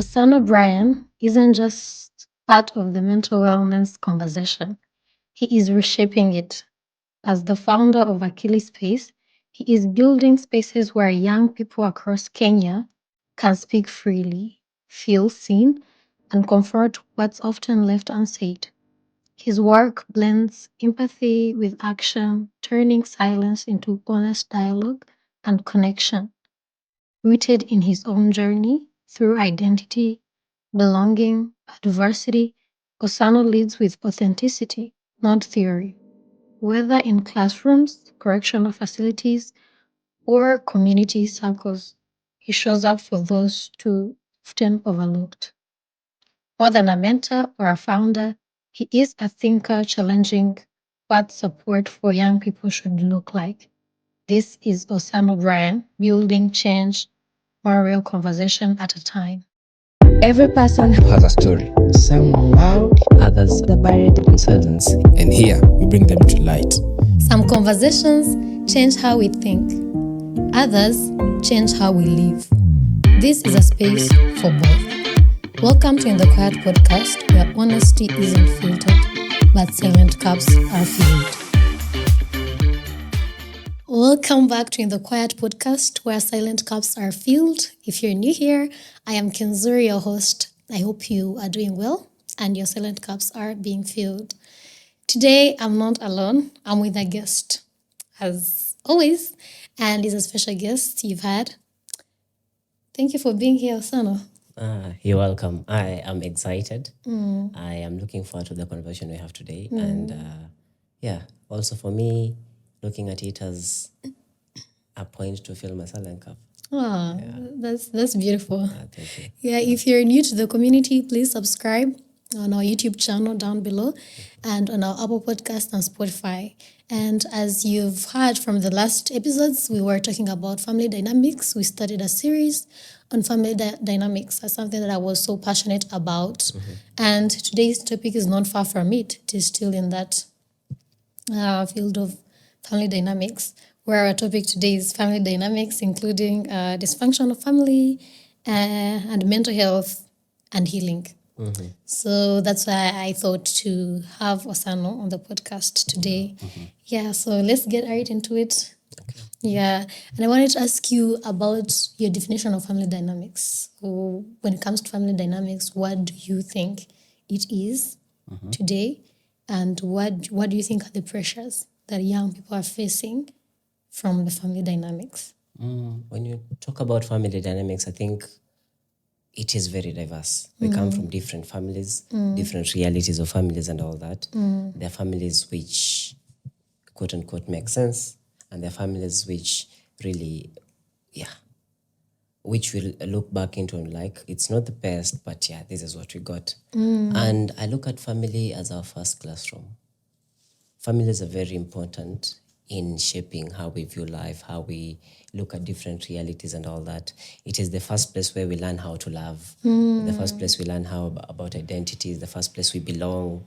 Osano Brain isn't just part of the mental wellness conversation. He is reshaping it. As the founder of Achilles Space, he is building spaces where young people across Kenya can speak freely, feel seen, and confront what's often left unsaid. His work blends empathy with action, turning silence into honest dialogue and connection. Rooted in his own journey through identity, belonging, adversity, Osano leads with authenticity, not theory. Whether in classrooms, correctional facilities, or community circles, he shows up for those too often overlooked. More than a mentor or a founder, he is a thinker challenging what support for young people should look like. This is Osama Brian building change, one real conversation at a time. Every person has a story. Some loud, others are buried in silence. And here we bring them to light. Some conversations change how we think, others change how we live. This is a space for both. Welcome to In the Quiet podcast, where honesty isn't filtered, but silent cups are filled. Welcome back to In the Quiet podcast, where silent cups are filled. If you're new here, I am Kenzuri, your host. I hope you are doing well and your silent cups are being filled. Today, I'm not alone. I'm with a guest, as always, and is a special guest you've had. Thank you for being here, Osano. You're welcome. I am excited. I am looking forward to the conversation we have today. And also for me, looking at it as a point to fill my silent cup. That's beautiful. Thank you. Yeah, if you're new to the community, please subscribe on our YouTube channel down below and on our Apple Podcast and Spotify. And as you've heard from the last episodes, we were talking about family dynamics. We started a series on family dynamics. That's something that I was so passionate about. And today's topic is not far from it. It is still in that field of family dynamics, where our topic today is family dynamics, including dysfunction of family and mental health and healing. So that's why I thought to have Osano on the podcast today. Yeah, so let's get right into it. Okay. Yeah, and I wanted to ask you about your definition of family dynamics. So when it comes to family dynamics, what do you think it is today? And what do you think are the pressures that young people are facing from the family dynamics? When you talk about family dynamics, I think it is very diverse. We come from different families, different realities of families and all that. There are families which, quote unquote, make sense, and there are families which really, which we'll look back into and like, it's not the best, but yeah, this is what we got. And I look at family as our first classroom. Families are very important in shaping how we view life, how we look at different realities and all that. It is the first place where we learn how to love, the first place we learn how about identities, the first place we belong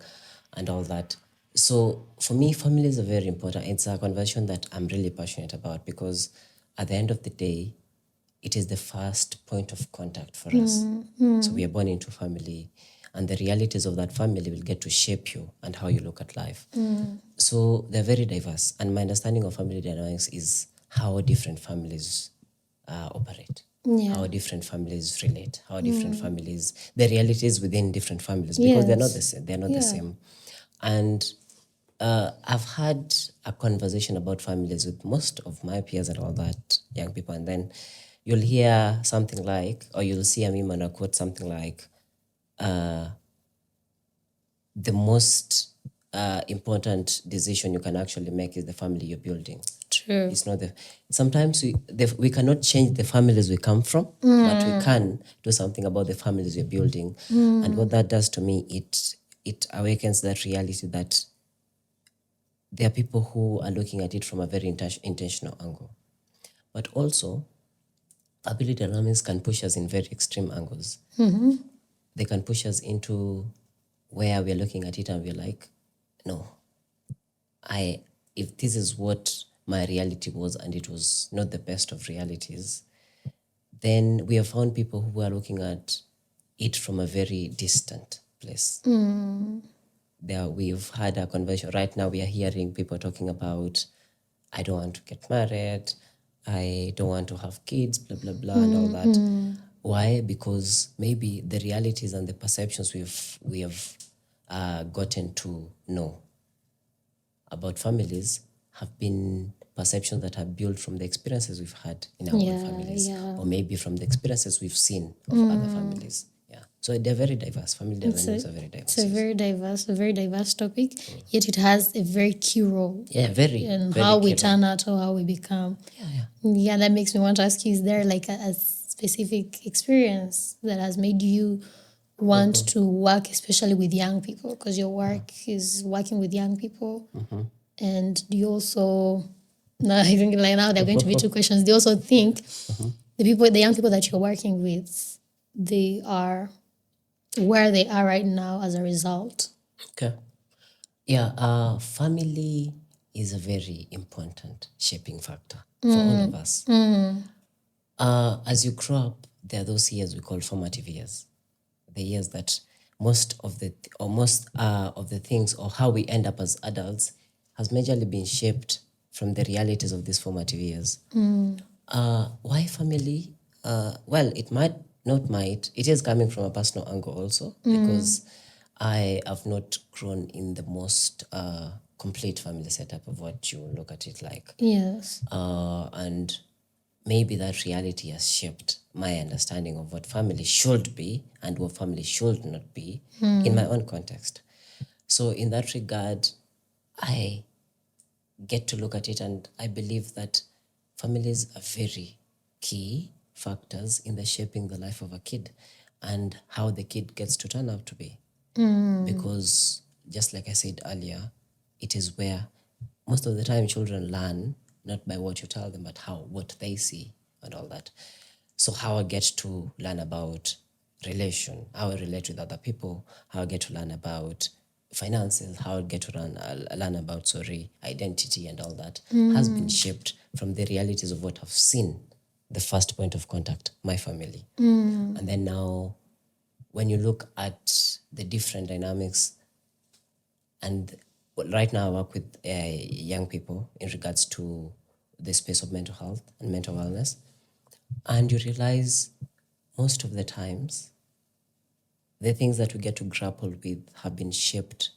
and all that. So for me, families are very important. It's a conversation that I'm really passionate about because at the end of the day, it is the first point of contact for us. So we are born into family, and the realities of that family will get to shape you and how you look at life. So they're very diverse. And my understanding of family dynamics is how different families operate, how different families relate, how different families, the realities within different families, because they're not the same. They're not the same. And I've had a conversation about families with most of my peers and all that, young people, and then you'll hear something like, or you'll see a meme and a quote something like, the most important decision you can actually make is the family you're building. True. It's not sometimes we cannot change the families we come from, but we can do something about the families we're building. And what that does to me, it awakens that reality that there are people who are looking at it from a very intentional angle. But also, family dynamics can push us in very extreme angles. They can push us into where we're looking at it and we're like, no, if this is what my reality was and it was not the best of realities, then we have found people who are looking at it from a very distant place. There, we've had a conversation. Right now, we are hearing people talking about, I don't want to get married, I don't want to have kids, blah, blah, blah, and all that. Why? Because maybe the realities and the perceptions we have gotten to know about families have been perceptions that are built from the experiences we've had in our own families, or maybe from the experiences we've seen of other families. Yeah. So they're very diverse. Family dynamics are very diverse. It's a very diverse topic, yet it has a very key role Yeah, very. in very how we key role. turn out or how we become. Yeah, that makes me want to ask you, is there like a specific experience that has made you want to work especially with young people? Because your work is working with young people. And do you also, no, I think like now there are going to be two questions. Do you also think the young people that you're working with, they are where they are right now as a result? Okay. Yeah, family is a very important shaping factor for all of us. As you grow up, there are those years we call formative years. The years that most of the things or how we end up as adults has majorly been shaped from the realities of these formative years. Why family? Well, it is coming from a personal angle also, because I have not grown in the most complete family setup of what you look at it like. Yes. And maybe that reality has shaped my understanding of what family should be and what family should not be in my own context. So in that regard, I get to look at it and I believe that families are very key factors in the shaping the life of a kid and how the kid gets to turn out to be. Because just like I said earlier, it is where most of the time children learn not by what you tell them, but what they see and all that. So how I get to learn about relation, how I relate with other people, how I get to learn about finances, how I get to learn about identity and all that has been shaped from the realities of what I've seen, the first point of contact, my family. And then now, when you look at the different dynamics, and right now I work with young people in regards to the space of mental health and mental wellness, and you realize most of the times the things that we get to grapple with have been shaped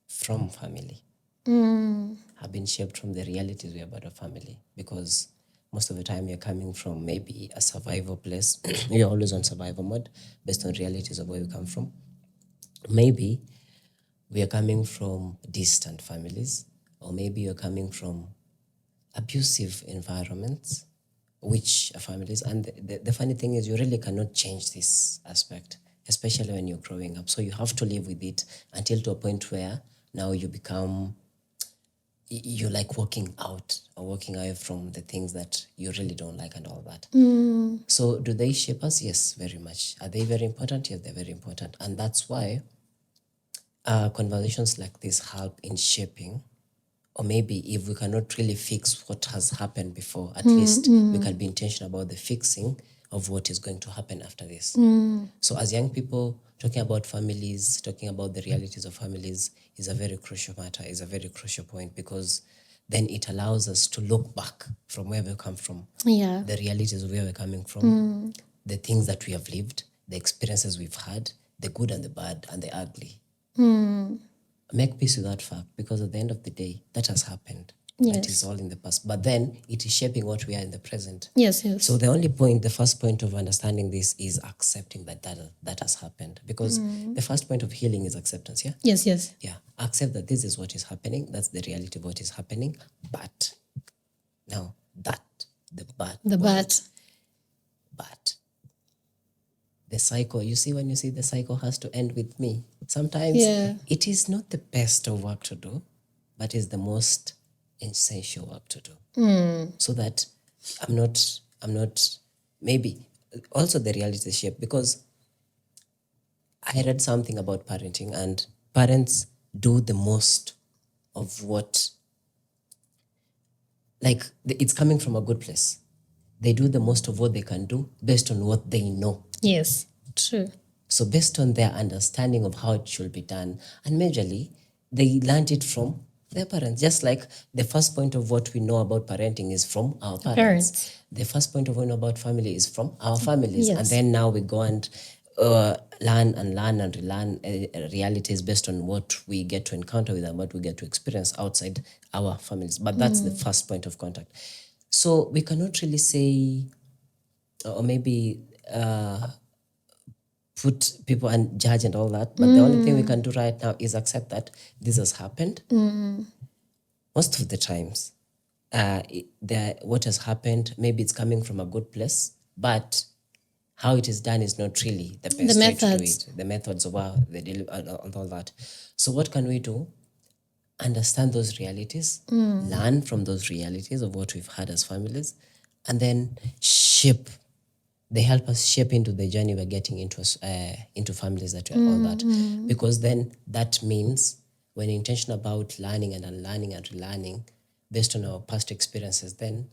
from family, have been shaped from the realities we have about a family, because most of the time you're coming from maybe a survival place. You're always on survival mode based on realities of where you come from. Maybe we are coming from distant families, or maybe you're coming from abusive environments, which are families. And the funny thing is, you really cannot change this aspect, especially when you're growing up. So you have to live with it until to a point where now you're like walking out or walking away from the things that you really don't like and all that. So do they shape us? Yes, very much. Are they very important? Yes, they're very important. And that's why conversations like this help in shaping, or maybe if we cannot really fix what has happened before, at least we can be intentional about the fixing of what is going to happen after this. So as young people, talking about families, talking about the realities of families is a very crucial matter, is a very crucial point, because then it allows us to look back from where we come from, Yeah. the realities of where we're coming from, the things that we have lived, the experiences we've had, the good and the bad and the ugly. Make peace with that fact, because at the end of the day, that has happened. Yes. That is all in the past. But then it is shaping what we are in the present. Yes, yes. So the first point of understanding this is accepting that has happened. Because the first point of healing is acceptance, yeah? Yes, yes. Yeah. Accept that this is what is happening. That's the reality of what is happening. But now the But the cycle, you see, when you see the cycle has to end with me, sometimes it is not the best of work to do, but is the most essential work to do. So that I'm not maybe also the reality shape, because I read something about parenting, and parents do the most of what, like, it's coming from a good place. They do the most of what they can do based on what they know yes. True. So based on their understanding of how it should be done, and majorly they learned it from their parents. Just like the first point of what we know about parenting is from our parents. The first point of what we know about family is from our families. And Yes. then now we go and learn and relearn realities based on what we get to encounter with and what we get to experience outside our families. But that's the first point of contact. So we cannot really say, or maybe put people and judge and all that. But the only thing we can do right now is accept that this has happened. Most of the times, what has happened, maybe it's coming from a good place, but how it is done is not really the best way to do methods. it. The methods of how they deal and all that. So what can we do? Understand those realities, learn from those realities of what we've had as families, and then shape. They help us shape into the journey we're getting into families that we're on that. Because then that means when intention about learning and unlearning and relearning based on our past experiences, then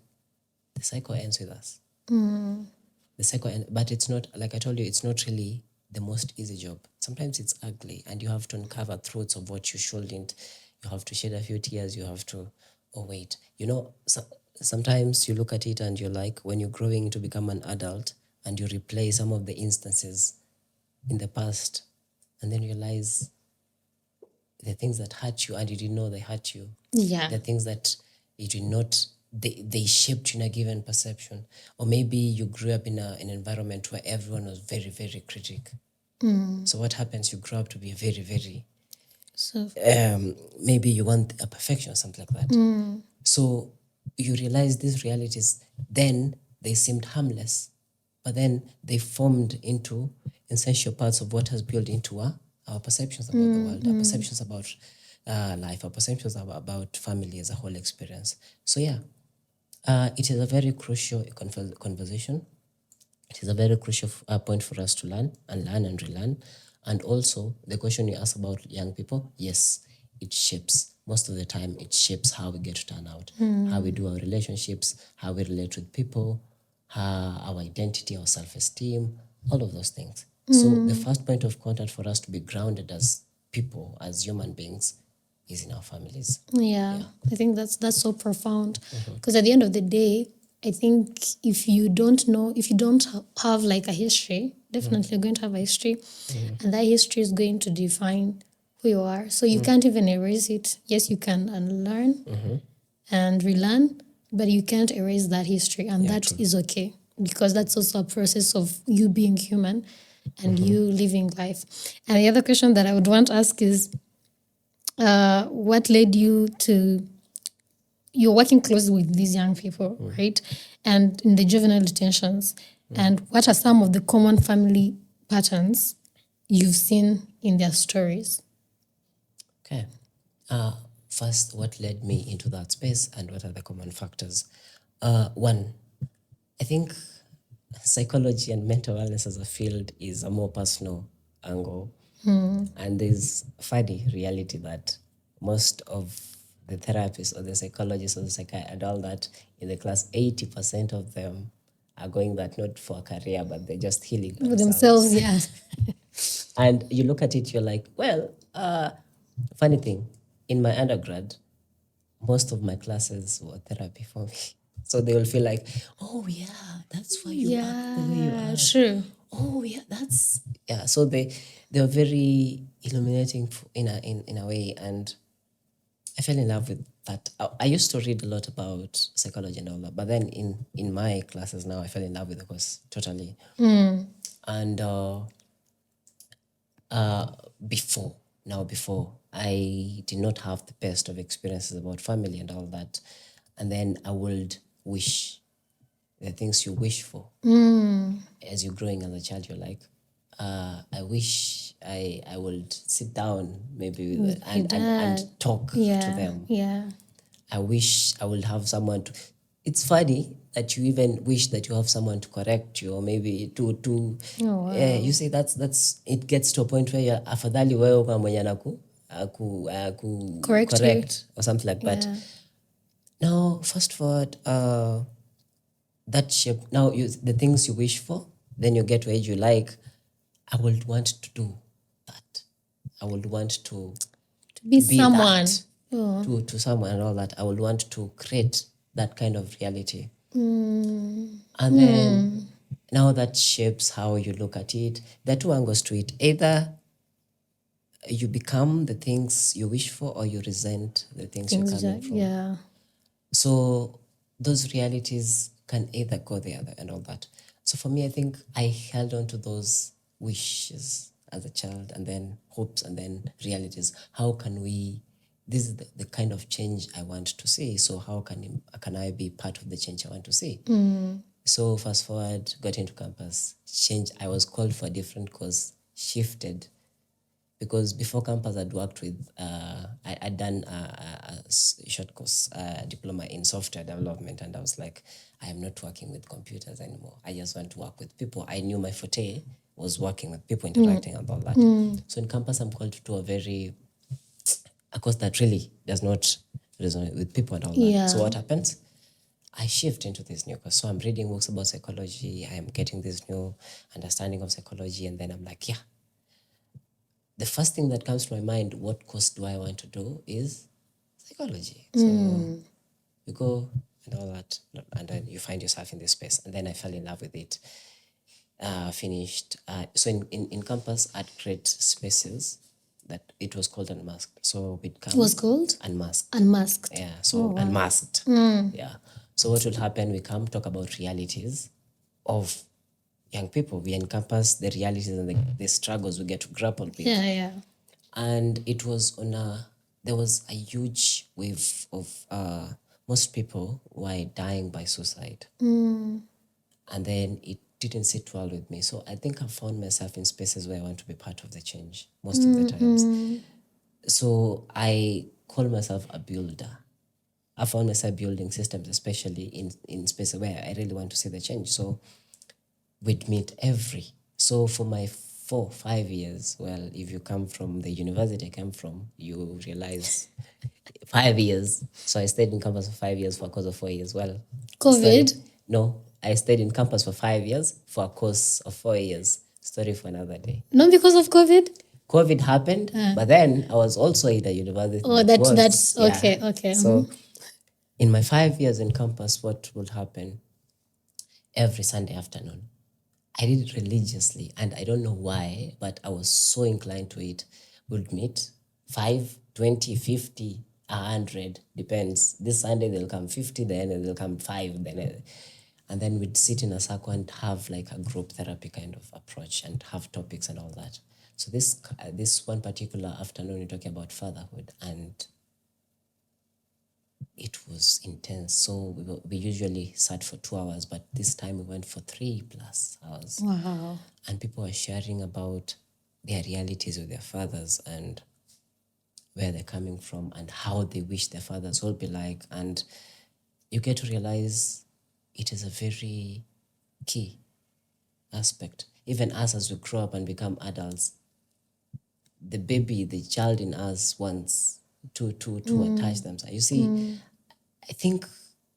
the cycle ends with us. The cycle but it's not, like I told you, it's not really the most easy job. Sometimes it's ugly and you have to uncover truths of what you shouldn't. You have to shed a few tears. You have to, oh wait, sometimes you look at it and you're like, when you're growing to become an adult and you replay some of the instances in the past and then realize the things that hurt you and you didn't know they hurt you. Yeah. The things that you did not, they shaped you in a given perception. Or maybe you grew up in an environment where everyone was very, very critic. So what happens? You grow up to be very, very, So maybe you want a perfection or something like that. So you realize these realities, then they seemed harmless, but then they formed into essential parts of what has built into our perceptions about the world, our perceptions about life, our perceptions about family as a whole experience. So yeah, it is a very crucial conversation. It is a very crucial point for us to learn and relearn. And also, the question you asked about young people, yes, it shapes. Most of the time, it shapes how we get to turn out, how we do our relationships, how we relate with people, our identity, our self-esteem, all of those things. So the first point of contact for us to be grounded as people, as human beings, is in our families. yeah, I think that's so profound, because at the end of the day, I think if you don't have like a history, definitely you're going to have a history, and that history is going to define who you are. So you can't even erase it. Yes, you can unlearn and relearn, but you can't erase that history, and that is okay, because that's also a process of you being human and you living life. And the other question that I would want to ask is, what led you to, you're working closely with these young people, right? And in the juvenile detentions, and what are some of the common family patterns you've seen in their stories? Okay. First, what led me into that space and what are the common factors? One, I think psychology and mental wellness as a field is a more personal angle. And there's funny reality that most of the therapists or the psychologists or the psychiatrists and all that in the class, 80% of them are going that not for a career, but they're just healing For themselves, yeah. And you look at it, you're like, well, funny thing, in my undergrad, most of my classes were therapy for me. So they will feel like, oh yeah, that's why you act the way you Yeah, are. true. Oh yeah, so they were very illuminating in a way, and I fell in love with that. I used to read a lot about psychology and all that, but then in my classes now, I fell in love with the course totally. And before I did not have the best of experiences about family and all that, and then I would wish the things you wish for as you're growing as a child. You're like, I wish I would sit down maybe with and talk to them. Yeah. I wish I would have someone to. It's funny that you even wish that you have someone to correct you, or maybe to. You say that's it gets to a point where you're afadhali wewe kwa mwenye correct or something like that. Now, fast forward, that shape. Now, the things you wish for, then you get to age you like, I would want to do that. I would want to Be be someone. that to someone and all that. I would want to create that kind of reality. And then now that shapes how you look at it. There are two angles to it. Either you become the things you wish for, or you resent the things you're coming from. Yeah. So those realities can either go the other and all that. So for me, I think I held on to those wishes as a child, and then hopes, and then realities. How can we? This is the kind of change I want to see. So how can I be part of the change I want to see? So fast forward, got into campus, change. I was called for a different course, shifted, because before campus I'd worked with, I'd done a short course, diploma in software development, and I was like, I am not working with computers anymore. I just want to work with people. I knew my forte was working with people, interacting and all that. So in campus I'm called to a course that really does not resonate with people and all that. Yeah. So what happens? I shift into this new course. So I'm reading books about psychology. I am getting this new understanding of psychology, and then I'm like, yeah. The first thing that comes to my mind, what course do I want to do, is psychology. So you go and all that, and then you find yourself in this space. And then I fell in love with it. Finished. So in campus, I'd create spaces that it was called Unmasked. So we'd come. It was called? Unmasked. Unmasked. Yeah, so unmasked. Yeah. So what will happen, we come talk about realities of young people. We encompass the realities and the struggles we get to grapple with. Yeah. And it was there was a huge wave of most people were dying by suicide. And then it didn't sit well with me. So I think I found myself in spaces where I want to be part of the change most of the times. So I call myself a builder. I found myself building systems, especially in spaces where I really want to see the change. So we'd meet so for my 4-5 years, well, if you come from the university I came from, you realize 5 years. So I stayed in campus for 5 years for a course of 4 years. Well, COVID? No, I stayed in campus for 5 years for a course of 4 years. Story for another day. Not because of COVID? COVID happened, but then I was also in the university. Oh, that's okay. Okay. So in my 5 years in campus, what would happen? Every Sunday afternoon, I did it religiously, and I don't know why, but I was so inclined to it. We'd meet 5, 20, 50, 100, depends. This Sunday they'll come 50, then they'll come 5, and then we'd sit in a circle and have like a group therapy kind of approach and have topics and all that. So this one particular afternoon, we're talking about fatherhood, and it was intense. So we usually sat for 2 hours, but this time we went for 3+ hours. Wow. And people were sharing about their realities with their fathers and where they're coming from and how they wish their fathers would be like. And you get to realize it is a very key aspect. Even us, as we grow up and become adults, the child in us wants to attach themselves. You see, I think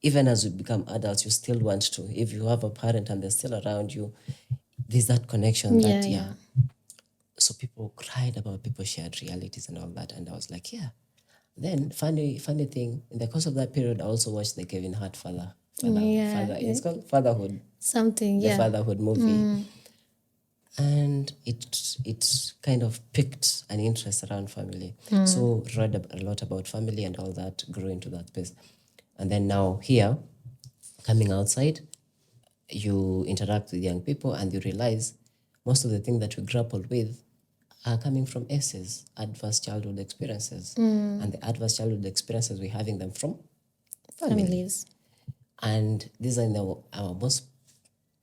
even as we become adults, you still want to. If you have a parent and they're still around you, there's that connection that, yeah. So people cried about, people shared realities and all that. And I was like, yeah. Then funny thing, in the course of that period, I also watched the Kevin Hart father. It's called Fatherhood. Something, The Fatherhood movie. And it kind of picked an interest around family. So read a lot about family and all that, grew into that space. And then now here, coming outside, you interact with young people and you realize most of the things that we grapple with are coming from ACEs, adverse childhood experiences. And the adverse childhood experiences, we're having them from families. And these are in our most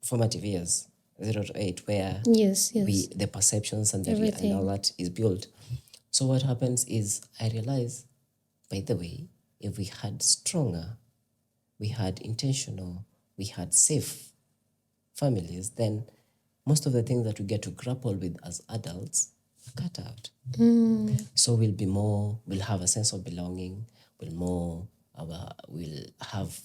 formative years, 0 to 8, where the perceptions and and all that is built. So what happens is I realize, by the way, if we had stronger, we had intentional, we had safe families, then most of the things that we get to grapple with as adults are cut out. So we'll have a sense of belonging, we'll have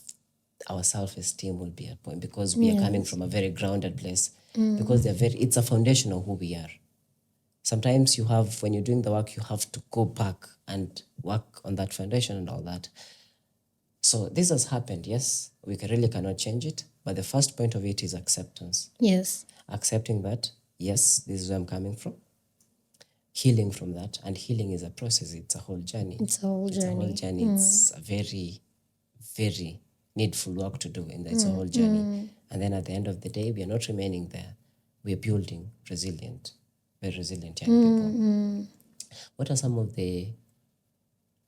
our self-esteem will be at point, because we are coming from a very grounded place, because it's a foundation of who we are. Sometimes when you're doing the work, you have to go back and work on that foundation and all that. So this has happened, yes. We really cannot change it. But the first point of it is acceptance. Yes. Accepting that, yes, this is where I'm coming from. Healing from that. And healing is a process. It's a whole journey. It's a whole journey. It's a very, very needful work to do. And it's a whole journey. And then at the end of the day, we are not remaining there. We are building very resilient young people. What are some of the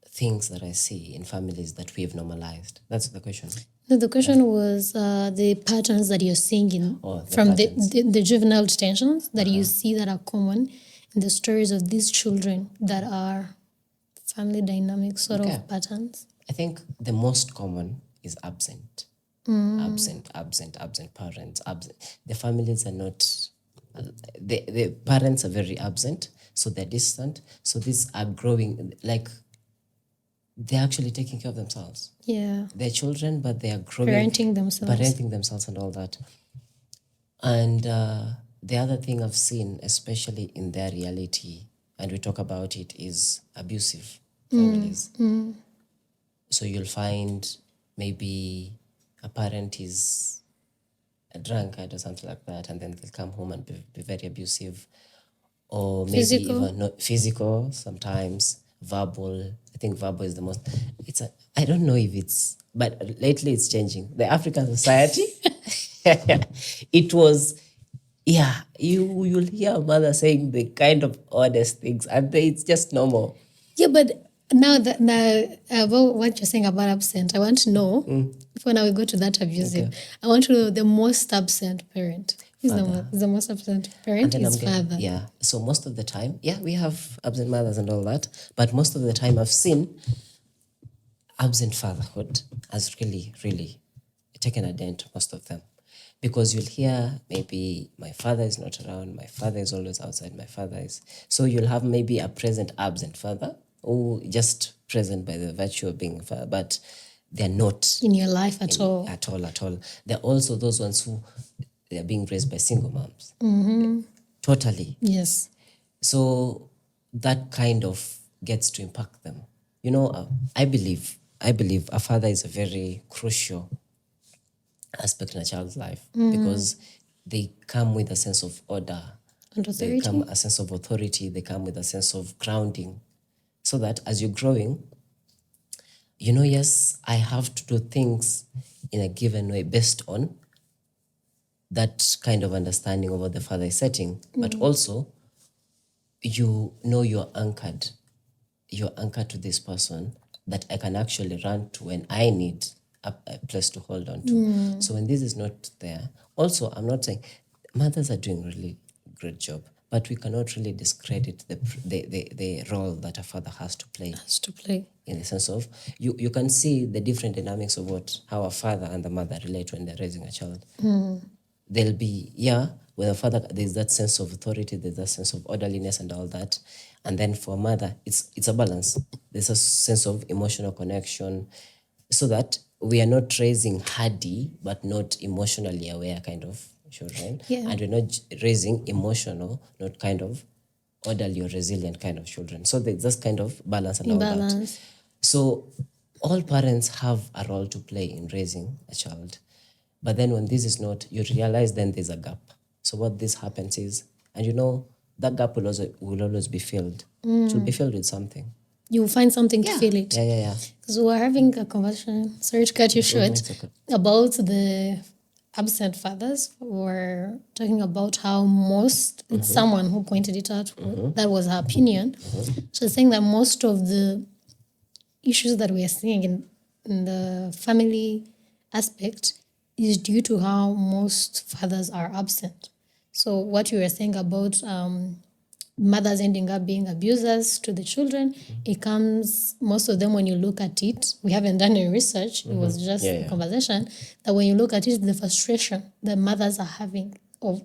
things that I see in families that we have normalized? That's the question. No, the question was the patterns that you're seeing from the juvenile detentions that you see that are common in the stories of these children that are family dynamic sort of patterns. I think the most common is absent. Absent parents. The families are not, the parents are very absent, so they're distant. So these are growing, like they're actually taking care of themselves. Yeah. They're children, but they are growing. Parenting themselves and all that. And the other thing I've seen, especially in their reality, and we talk about it, is abusive families. So you'll find maybe a parent is a drunkard or something like that, and then they'll come home and be very abusive. Or maybe even not physical, sometimes verbal. I think verbal is the most. I don't know if it's, but lately it's changing. The African society, it was, you'll hear a mother saying the kind of oddest things, and it's just normal. Yeah, but now about what you're saying about absent, I want to know, before now we go to that abusive, I want to know the most absent parent. Who's the most absent parent? Is father. Yeah. So most of the time, we have absent mothers and all that, but most of the time I've seen absent fatherhood has really, really taken a dent, most of them. Because you'll hear maybe my father is not around, my father is always outside, so you'll have maybe a present absent father who just present by the virtue of being a father, but they're not in your life at all. At all. They're also those ones who they are being raised by single moms. Totally. Yes. So that kind of gets to impact them. You know, I believe a father is a very crucial aspect in a child's life because they come with a sense of order. And authority. They come a sense of authority. They come with a sense of grounding. So that as you're growing, yes, I have to do things in a given way based on that kind of understanding of what the father is setting. But also, you're anchored. You're anchored to this person that I can actually run to when I need a place to hold on to. So when this is not there, also, I'm not saying mothers are doing really great job, but we cannot really discredit the role that a father has to play. In the sense of, you can see the different dynamics of how a father and the mother relate when they're raising a child. There'll be, with a father, there's that sense of authority, there's that sense of orderliness and all that. And then for a mother, it's a balance. There's a sense of emotional connection, so that we are not raising hardy, but not emotionally aware kind of children. Yeah. And we're not raising emotional, not kind of orderly or resilient kind of children. So there's this kind of balance and all that. So all parents have a role to play in raising a child. But then when this is not, you realize then there's a gap. So what this happens is, and that gap will always be filled. It will be filled with something. You will find something to fill it. Yeah. Because we're having a conversation, sorry to cut you short, about the absent fathers. We're talking about how it's someone who pointed it out, that was her opinion. So saying that most of the issues that we are seeing in the family aspect is due to how most fathers are absent. So what you were saying about mothers ending up being abusers to the children, it comes, most of them, when you look at it, we haven't done any research, it was just a conversation, that when you look at it, the frustration that mothers are having of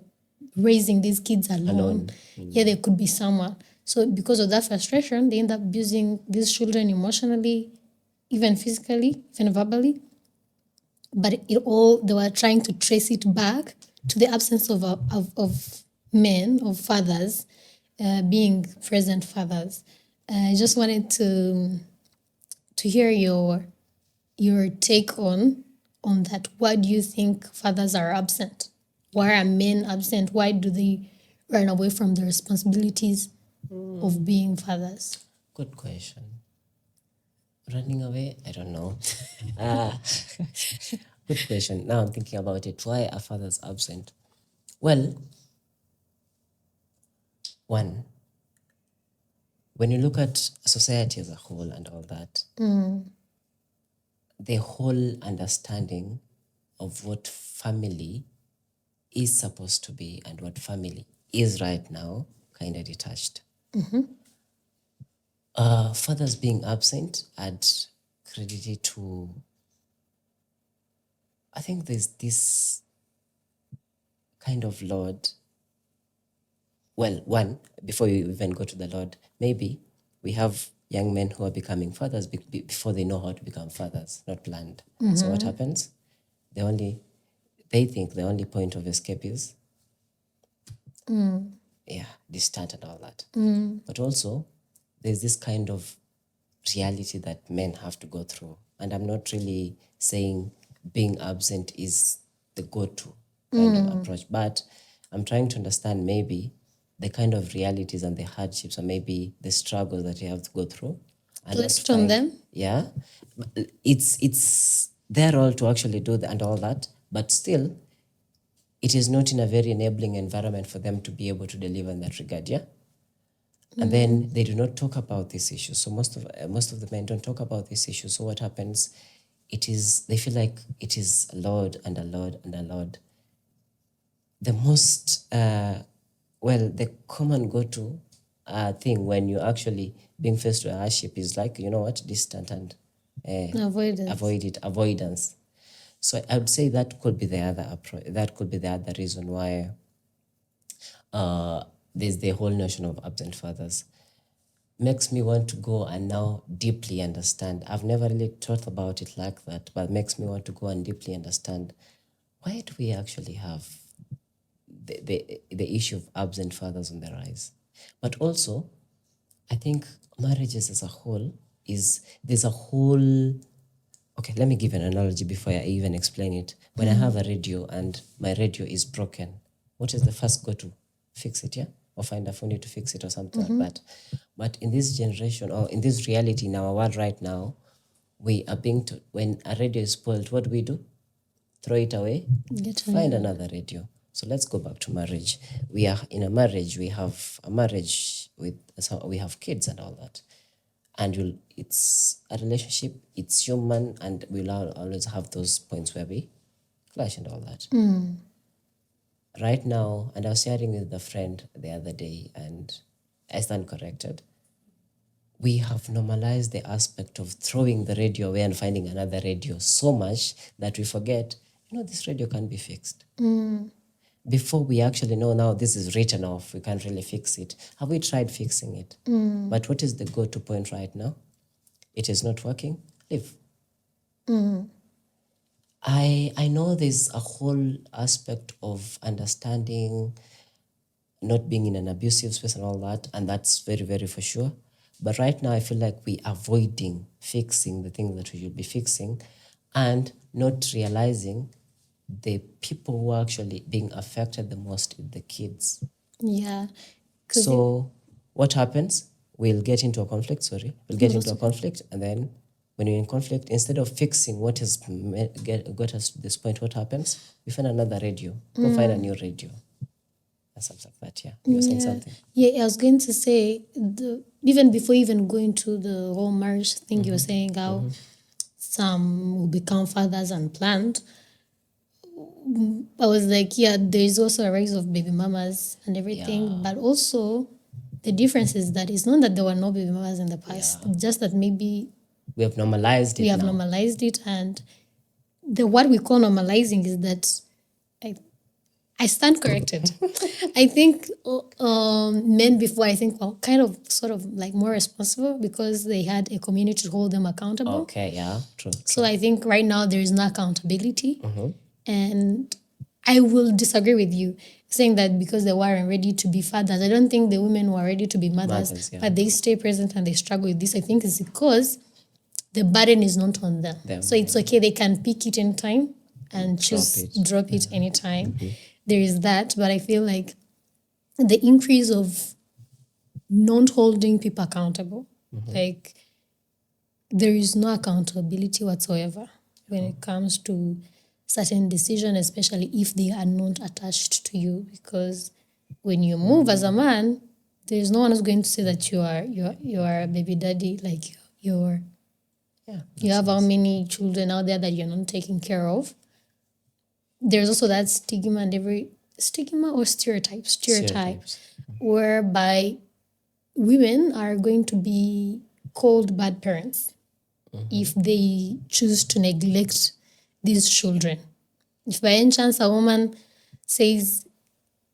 raising these kids alone. There could be someone. So because of that frustration, they end up abusing these children emotionally, even physically, even verbally. But they were trying to trace it back to the absence of men, of fathers, being present fathers. I just wanted to hear your take on that. Why do you think fathers are absent? Why are men absent? Why do they run away from the responsibilities of being fathers? Good question. Running away? I don't know. uh, good question. Now I'm thinking about it. Why are fathers absent? Well, one, when you look at society as a whole and all that, the whole understanding of what family is supposed to be and what family is right now kind of detached. Fathers being absent, I'd credit it to, I think there's this kind of Lord. Well, one, before you even go to the Lord, maybe we have young men who are becoming fathers before they know how to become fathers, not planned. So what happens? They think the only point of escape is distant and all that. But also, there's this kind of reality that men have to go through. And I'm not really saying being absent is the go-to kind of approach, but I'm trying to understand maybe the kind of realities and the hardships or maybe the struggles that you have to go through. And Placed on them? Yeah. It's their role to actually do that and all that, but still, it is not in a very enabling environment for them to be able to deliver in that regard, yeah? And then they do not talk about these issues. So most of the men don't talk about these issues. So what happens? They feel like it is a load and a load and a load. The most the common go-to thing when you actually being faced with a hardship is like, you know what, distant and avoidance. So I would say that could be the other approach. That could be the other reason why there's the whole notion of absent fathers. Makes me want to go and now deeply understand. I've never really thought about it like that, but makes me want to go and deeply understand why do we actually have the issue of absent fathers on the rise. But also, I think marriages as a whole there's a whole. Okay, let me give an analogy before I even explain it. When I have a radio and my radio is broken, what is the first go to? Fix it, yeah? Or find a phone to fix it or something like that. But in this generation or in this reality in our world right now, we are being told when a radio is spoiled, what do? Throw it away, find another radio. So let's go back to marriage. We are in a marriage, we have a marriage we have kids and all that. And it's a relationship, it's human, and we'll always have those points where we clash and all that. Right now, and I was sharing with a friend the other day, and I stand corrected, we have normalized the aspect of throwing the radio away and finding another radio so much that we forget, this radio can be fixed. Before we actually know now this is written off, we can't really fix it. Have we tried fixing it? But what is the go-to point right now? It is not working. Leave. I know there's a whole aspect of understanding, not being in an abusive space and all that, and that's very, very for sure. But right now, I feel like we're avoiding fixing the things that we should be fixing and not realizing the people who are actually being affected the most is the kids. Yeah. So what happens? We'll get into a conflict, and then when you're in conflict, instead of fixing what has got us to this point, what happens? We find another radio. Go find a new radio. And something like that, yeah. You were saying something. Yeah, I was going to say, even before even going to the whole marriage thing, you were saying how some will become fathers unplanned. I was like, yeah, there's also a rise of baby mamas and everything, but also the difference is that it's not that there were no baby mamas in the past, just that maybe we have normalized it. Normalized it, and what we call normalizing is that I stand corrected. I think men before, I think, were kind of sort of like more responsible because they had a community to hold them accountable. Okay, yeah, true. So I think right now there is no accountability. And I will disagree with you saying that because they weren't ready to be fathers. I don't think the women were ready to be mothers, yeah. but they stay present and they struggle with this. I think it's because the burden is not on them. So it's okay. They can pick it in time and drop it anytime. There is that, but I feel like the increase of not holding people accountable, like there is no accountability whatsoever when it comes to certain decisions, especially if they are not attached to you. Because when you move as a man, there's no one who's going to say that you are a baby daddy, like you're you have how many children out there that you're not taking care of. There's also that stigma and every stigma or stereotype whereby women are going to be called bad parents if they choose to neglect these children. If by any chance a woman says,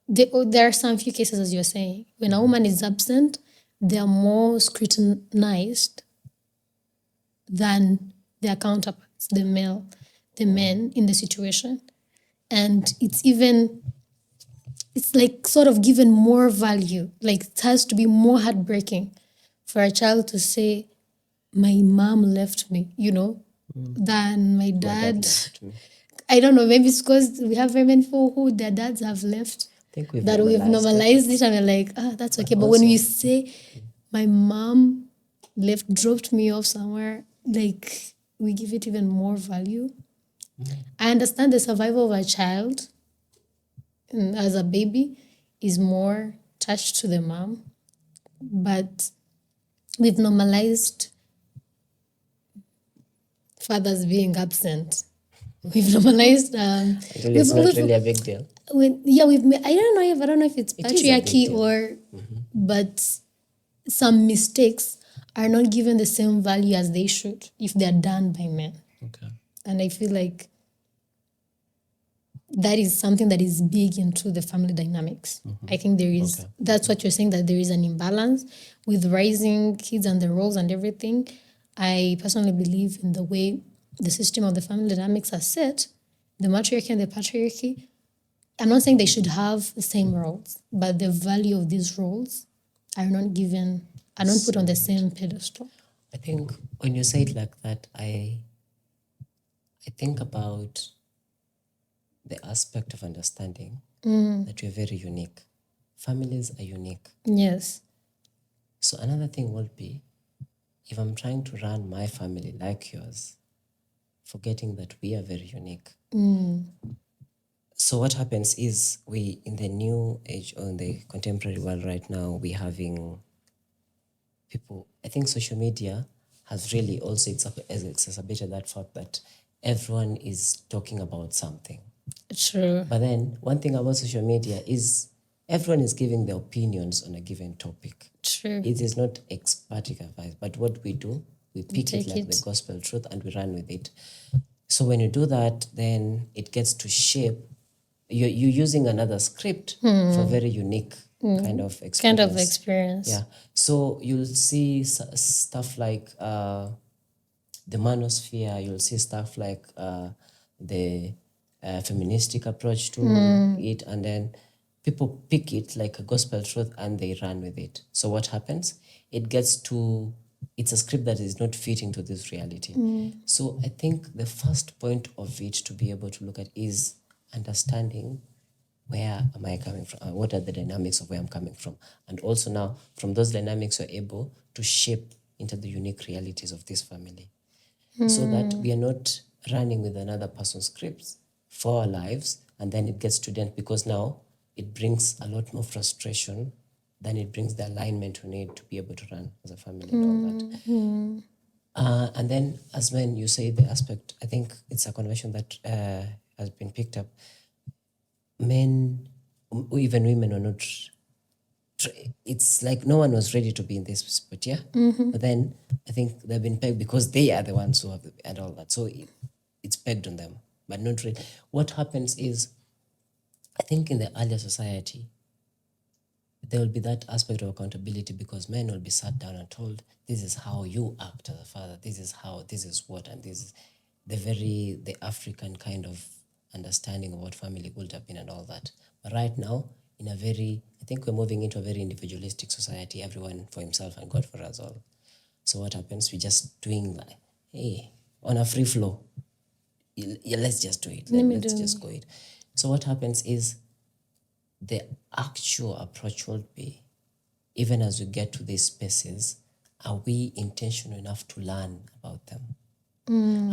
there are some few cases, as you're saying, when a woman is absent, they are more scrutinized than their counterparts, the men in the situation. And it's like sort of given more value. Like it has to be more heartbreaking for a child to say, my mom left me, than my dad. I don't know, maybe it's because we have very many people who their dads have left, that we've normalized it and we're like, that's okay. But when we say, my mom dropped me off somewhere, like we give it even more value. I understand the survival of a child as a baby is more attached to the mom, but we've normalized fathers being absent. We've normalized. It's not really a big deal. I don't know if it's patriarchy or, but some mistakes are not given the same value as they should if they're done by men. Okay. And I feel like that is something that is big into the family dynamics. I think there is, that's what you're saying, that there is an imbalance with raising kids and the roles and everything. I personally believe in the way the system of the family dynamics are set, the matriarchy and the patriarchy. I'm not saying they should have the same roles, but the value of these roles are not put on the same pedestal. I think when you say it like that, I think about the aspect of understanding that we're very unique. Families are unique. Yes. So another thing would be, if I'm trying to run my family like yours, forgetting that we are very unique. So what happens is, we, in the new age or in the contemporary world right now, we're having people, I think social media has really also exacerbated that fact that everyone is talking about something. True. But then one thing about social media is everyone is giving their opinions on a given topic. True. It is not expertic advice, but what we do, we pick it like the gospel truth and we run with it. So when you do that, then it gets to shape, you're using another script for very unique kind of experience. Yeah. So you'll see stuff like the manosphere, you'll see stuff like the feministic approach to it, and then people pick it like a gospel truth and they run with it. So what happens? It's a script that is not fitting to this reality. So I think the first point of it to be able to look at is understanding, where am I coming from? What are the dynamics of where I'm coming from? And also now, from those dynamics, you're able to shape into the unique realities of this family. So that we are not running with another person's scripts for our lives, and then it gets to the end, because now it brings a lot more frustration than it brings the alignment we need to be able to run as a family and all that. And then, as when you say the aspect, I think it's a convention that has been picked up. Men, even women, are not. It's like no one was ready to be in this spot, yeah. But then I think they've been pegged because they are the ones who have and all that. So it's pegged on them, but not really. What happens is, I think in the earlier society, there will be that aspect of accountability, because men will be sat down and told, this is how you act as a father, this is what, and this is the African kind of understanding of what family would have been and all that. But right now, I think we're moving into a very individualistic society, everyone for himself and God for us all. So what happens? We're just doing like, hey, on a free flow. Yeah, let's just do it. Let's just go it. So what happens is the actual approach will be, even as we get to these spaces, are we intentional enough to learn about them?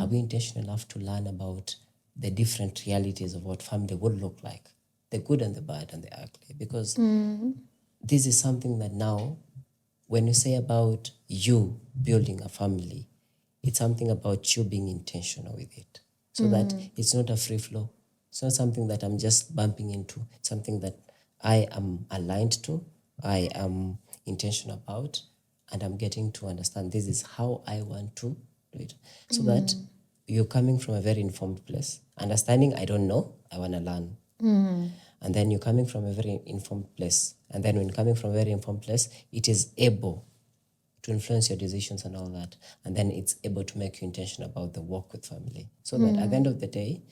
Are we intentional enough to learn about the different realities of what family would look like, the good and the bad and the ugly? Because this is something that now, when you say about you building a family, it's something about you being intentional with it, so that it's not a free flow. It's not something that I'm just bumping into. It's something that I am aligned to, I am intentional about, and I'm getting to understand this is how I want to do it. So that you're coming from a very informed place, understanding I don't know, I want to learn. And then you're coming from a very informed place. And then when you're coming from a very informed place, it is able to influence your decisions and all that. And then it's able to make you intentional about the work with family. So that at the end of the day,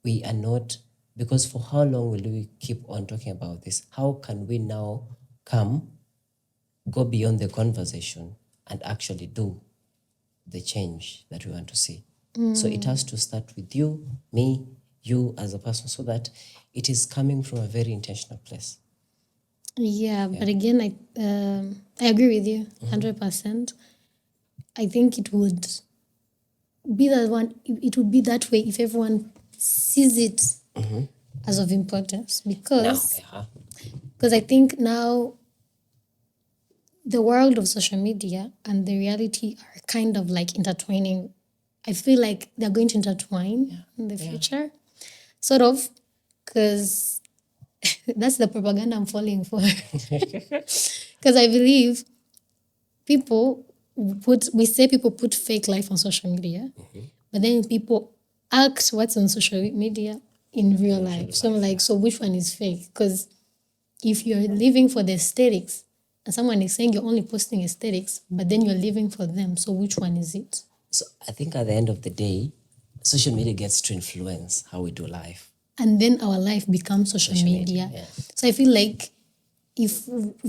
we are not, because for how long will we keep on talking about this? How can we now go beyond the conversation and actually do the change that we want to see? So it has to start with you, me, you as a person, so that it is coming from a very intentional place. Yeah, but again, I agree with you 100%. I think it would be that one. It would be that way if everyone sees it as of importance, because I think now the world of social media and the reality are kind of like intertwining. I feel like they're going to intertwine in the future, sort of, because that's the propaganda I'm falling for. Because I believe people people put fake life on social media, but then people act what's on social media in real life. So I'm like, so which one is fake? Because if you're living for the aesthetics and someone is saying you're only posting aesthetics, but then you're living for them, so which one is it? So I think at the end of the day, social media gets to influence how we do life. And then our life becomes social media. Yeah. So I feel like if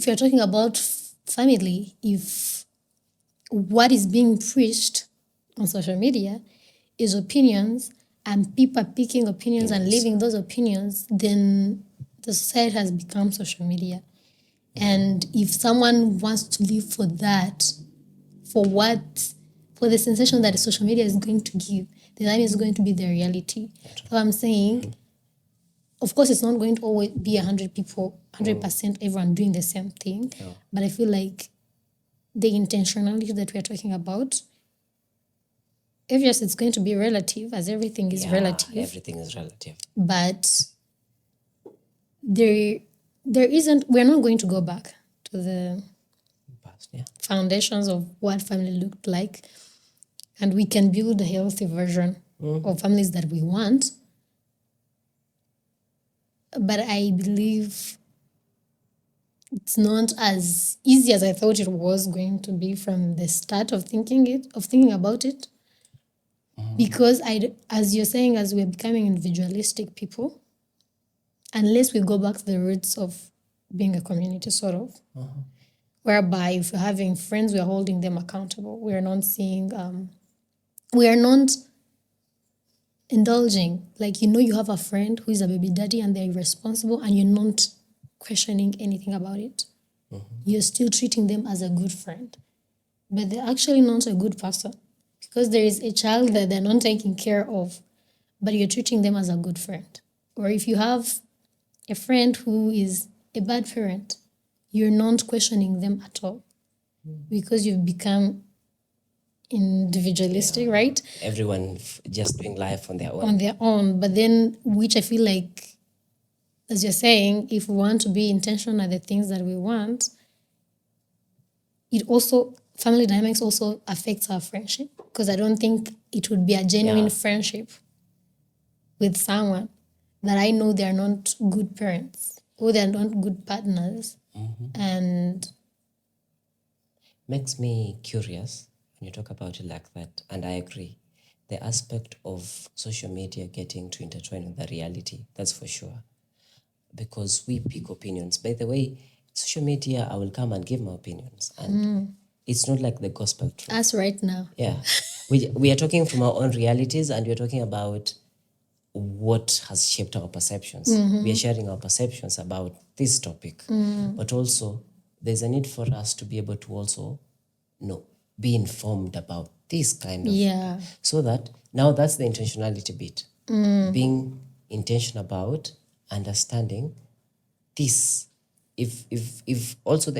you're talking about family, if what is being preached on social media is opinions and people are picking opinions and living those opinions, then the society has become social media. And if someone wants to live for that, for the sensation that the social media is going to give, then that is going to be the reality. So I'm saying, of course, it's not going to always be 100 people, 100% everyone doing the same thing. But I feel like the intentionality that we're talking about, obviously it's going to be relative, as everything is relative. Everything is relative. But there isn't, we're not going to go back to the Past, foundations of what family looked like. And we can build a healthy version of families that we want. But I believe it's not as easy as I thought it was going to be from the start of thinking about it. Because as you're saying, as we're becoming individualistic people, unless we go back to the roots of being a community, sort of, whereby if we're having friends, we're holding them accountable. We are not seeing, we are not indulging. Like, you have a friend who is a baby daddy and they're irresponsible and you're not questioning anything about it. You're still treating them as a good friend. But they're actually not a good person because there is a child that they're not taking care of, but you're treating them as a good friend. Or if you have a friend who is a bad parent, you're not questioning them at all because you've become individualistic, right? Everyone just doing life on their own. But then, which I feel like, as you're saying, if we want to be intentional at the things that we want, family dynamics also affects our friendship, because I don't think it would be a genuine friendship with someone that I know they're not good parents or they're not good partners. And makes me curious when you talk about it like that, and I agree. the aspect of social media getting to intertwine with the reality. That's for sure. Because we pick opinions. By the way, social media, I will come and give my opinions. And it's not like the gospel truth. Us right now. Yeah. We are talking from our own realities, and we're talking about what has shaped our perceptions. We are sharing our perceptions about this topic. But also, there's a need for us to be able to also be informed about this kind of. Yeah. So that now that's the intentionality bit. Being intentional about understanding this. If also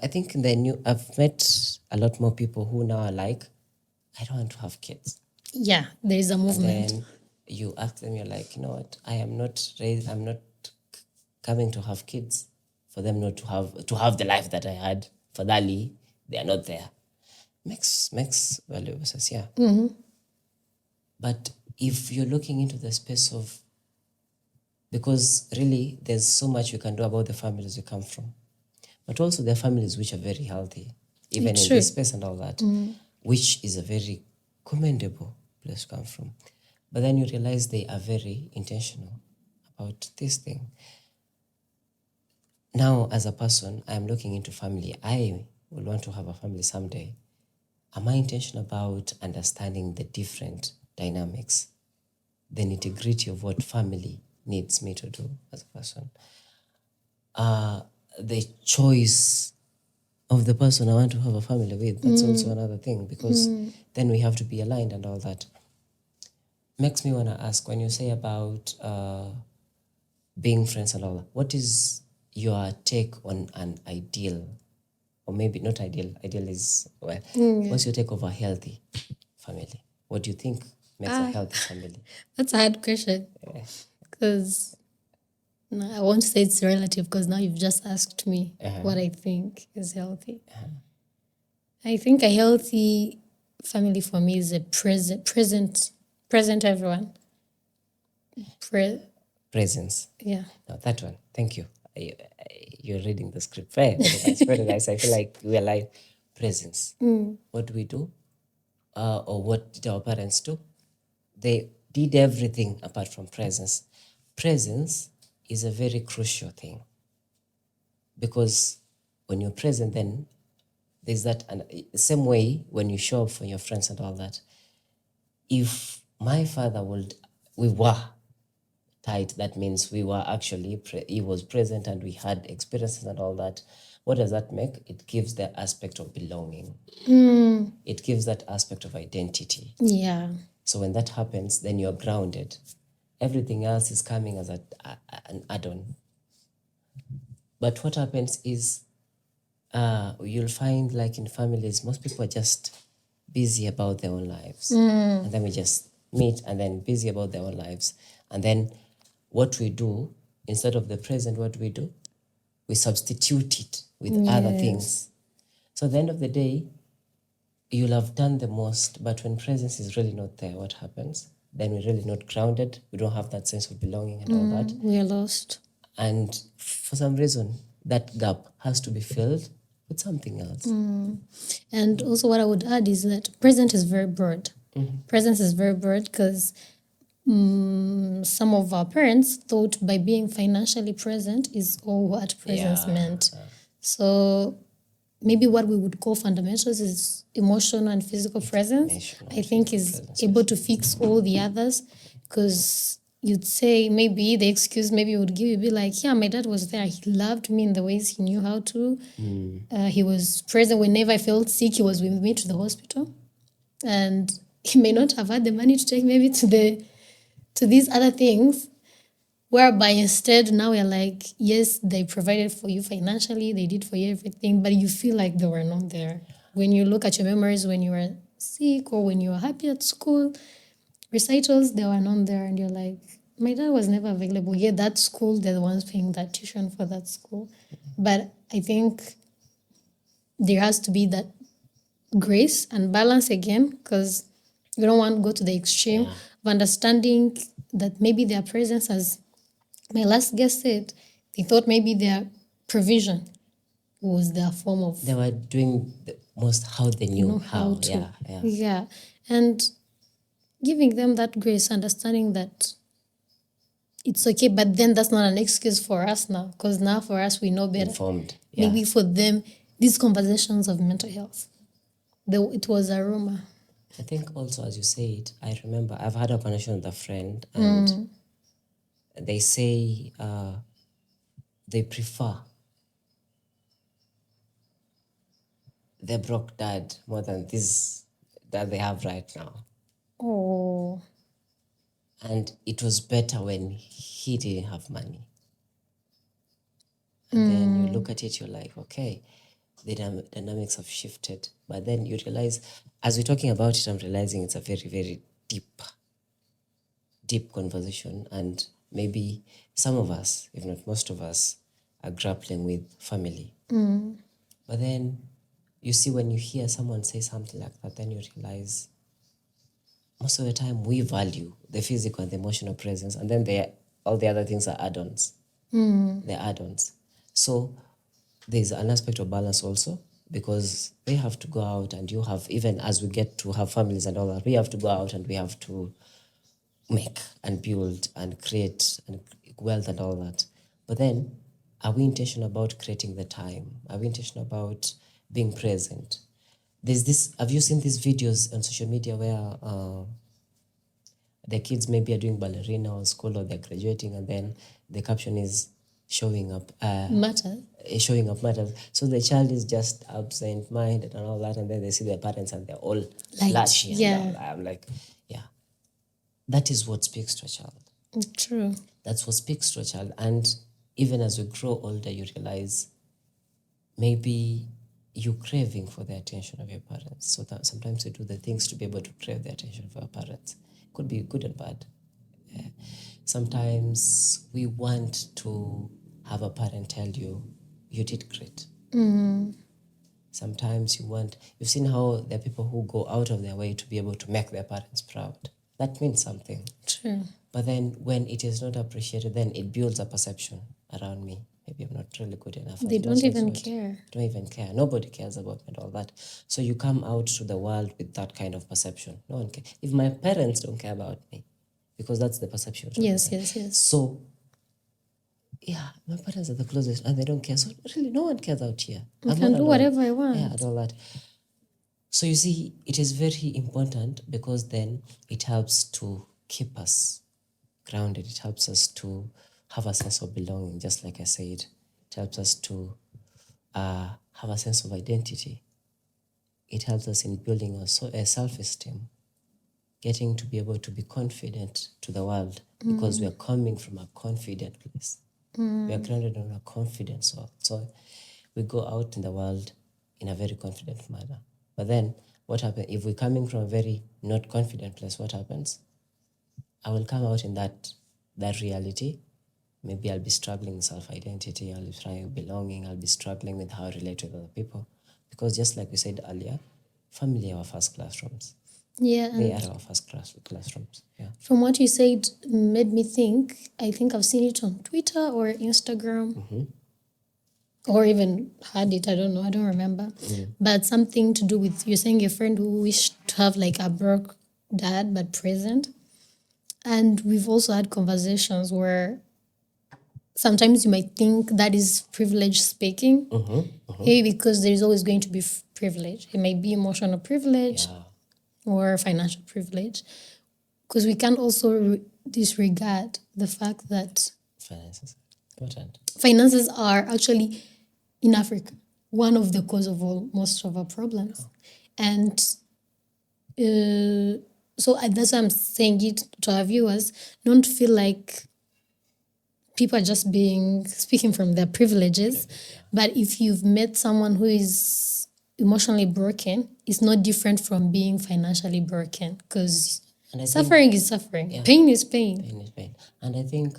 I think in the new, I've met a lot more people who now are like, I don't want to have kids. Yeah, there is a movement. Then you ask them, you're like, you know what, I'm not coming to have kids for them not to have the life that I had. For Dali, they are not there. Makes valuable sense, yeah. But if you're looking into the space of, because really there's so much you can do about the families you come from, but also there are families which are very healthy, even in True. this space and all that, which is a very commendable place to come from. But then you realize they are very intentional about this thing. Now, as a person, I'm looking into family. I will want to have a family someday. Am I intentional about understanding the different dynamics, the nitty-gritty of what family needs me to do as a person? The choice of the person I want to have a family with, that's also another thing, because then we have to be aligned and all that. Makes me want to ask, when you say about being friends and all that, what is your take on an ideal, or maybe not ideal is, well, what's your take of a healthy family? What do you think makes a healthy family? That's a hard question. Because I won't say it's relative, because now you've just asked me what I think is healthy. I think a healthy family for me is a present everyone. Presence. Yeah. Now that one, thank you. You're reading the script. Very nice, very nice. I feel like we are like presence. What do we do? Or what did our parents do? They did everything apart from presence. Presence is a very crucial thing, because when you're present, then there's that, and same way when you show up for your friends and all that. If my father we were tight, that means we were actually, he was present and we had experiences and all that. What does that make? It gives the aspect of belonging. It gives that aspect of identity. Yeah. So when that happens, then you're grounded. Everything else is coming as an add-on. But what happens is, you'll find, like in families, most people are just busy about their own lives. And then we just meet and then busy about their own lives. And then what we do, instead of the present, what do? We substitute it with other things. So at the end of the day, you'll have done the most, but when presence is really not there, what happens? Then we're really not grounded. We don't have that sense of belonging and all that. We're lost. And for some reason, that gap has to be filled with something else. And also what I would add is that present is very broad. Presence is very broad because some of our parents thought by being financially present is all what presence meant. So maybe what we would call fundamentals is emotional and physical presence. I think is able to fix all the others, because you'd say maybe the excuse maybe would give you be like, yeah, my dad was there. He loved me in the ways he knew how to. He was present whenever I felt sick. He was with me to the hospital, and he may not have had the money to take maybe to these other things, whereby instead now we're like, yes, they provided for you financially, they did for you everything, but you feel like they were not there. When you look at your memories when you were sick or when you were happy at school, recitals, they were not there, and you're like, my dad was never available. Yeah, that school, they're the ones paying that tuition for that school. But I think there has to be that grace and balance again, because you don't want to go to the extreme of understanding that maybe their presence, as my last guest said, they thought maybe their provision was their form of They were doing the most how they knew how. to. Yeah. Yeah. And giving them that grace, understanding that it's okay, but then that's not an excuse for us now, because now for us we know better. Informed. Yeah. Maybe for them, these conversations of mental health, it was a rumor. I think also, as you said, I remember I've had a conversation with a friend, and they say they prefer their broke dad more than this that they have right now. Oh, And it was better when he didn't have money. And then you look at it, you're like, okay, the dynamics have shifted. But then you realize, as we're talking about it, I'm realizing it's a very, very deep conversation. And maybe some of us, if not most of us, are grappling with family. But then you see, when you hear someone say something like that, then you realize most of the time we value the physical and the emotional presence, and then all the other things are add-ons. They're add-ons. So there's an aspect of balance also, because they have to go out, and you have, even as we get to have families and all that, we have to go out and we have to make and build and create and wealth and all that. But then, are we intentional about creating the time? Are we intentional about being present? There's this, have you seen these videos on social media where the kids maybe are doing ballerina or school, or they're graduating, and then the caption is showing up matters. So the child is just absent-minded and all that, and then they see their parents and they're all Light, latchy. yeah. And I'm like, yeah, that is what speaks to a child. true. That's what speaks to a child. And even as we grow older, you realize maybe you're craving for the attention of your parents. So that sometimes you do the things to be able to crave the attention of our parents. Could be good and bad. Sometimes we want to have a parent tell you, you did great. Sometimes you've seen how there are people who go out of their way to be able to make their parents proud. That means something. True. But then when it is not appreciated, then it builds a perception around me. Maybe I'm not really good enough. They as don't much as even what- care. Don't even care. Nobody cares about me and all that. So you come out to the world with that kind of perception. No one cares. If my parents don't care about me, because that's the perception. Yes. So, yeah, my parents are the closest and they don't care. So really, no one cares out here. I can do whatever I want. Yeah, and all that. So you see, it is very important, because then it helps to keep us grounded. It helps us to have a sense of belonging, just like I said. It helps us to have a sense of identity. It helps us in building a self-esteem, getting to be able to be confident to the world, because we are coming from a confident place. We are grounded on a confident soul. So we go out in the world in a very confident manner. But then what happens if we're coming from a very not confident place? What happens? I will come out in that reality. Maybe I'll be struggling with self-identity. I'll be trying belonging. I'll be struggling with how I relate with other people. Because just like we said earlier, family are our first classrooms. Yeah. They are our first classrooms. Yeah. From what you said, made me think. I think I've seen it on Twitter or Instagram, or even had it. I don't know. I don't remember. But something to do with, you're saying, your friend who wished to have like a broke dad but present. And we've also had conversations where sometimes you might think that is privilege speaking. Maybe because there is always going to be privilege. It may be emotional privilege or financial privilege. Because we can't also disregard the fact that Finances. Important. finances are actually, in Africa, one of the cause of most of our problems. And so that's why I'm saying it to our viewers. Don't feel like people are just speaking from their privileges. But if you've met someone who is emotionally broken, it's not different from being financially broken, because suffering is suffering. Pain is pain. Pain is pain. And I think,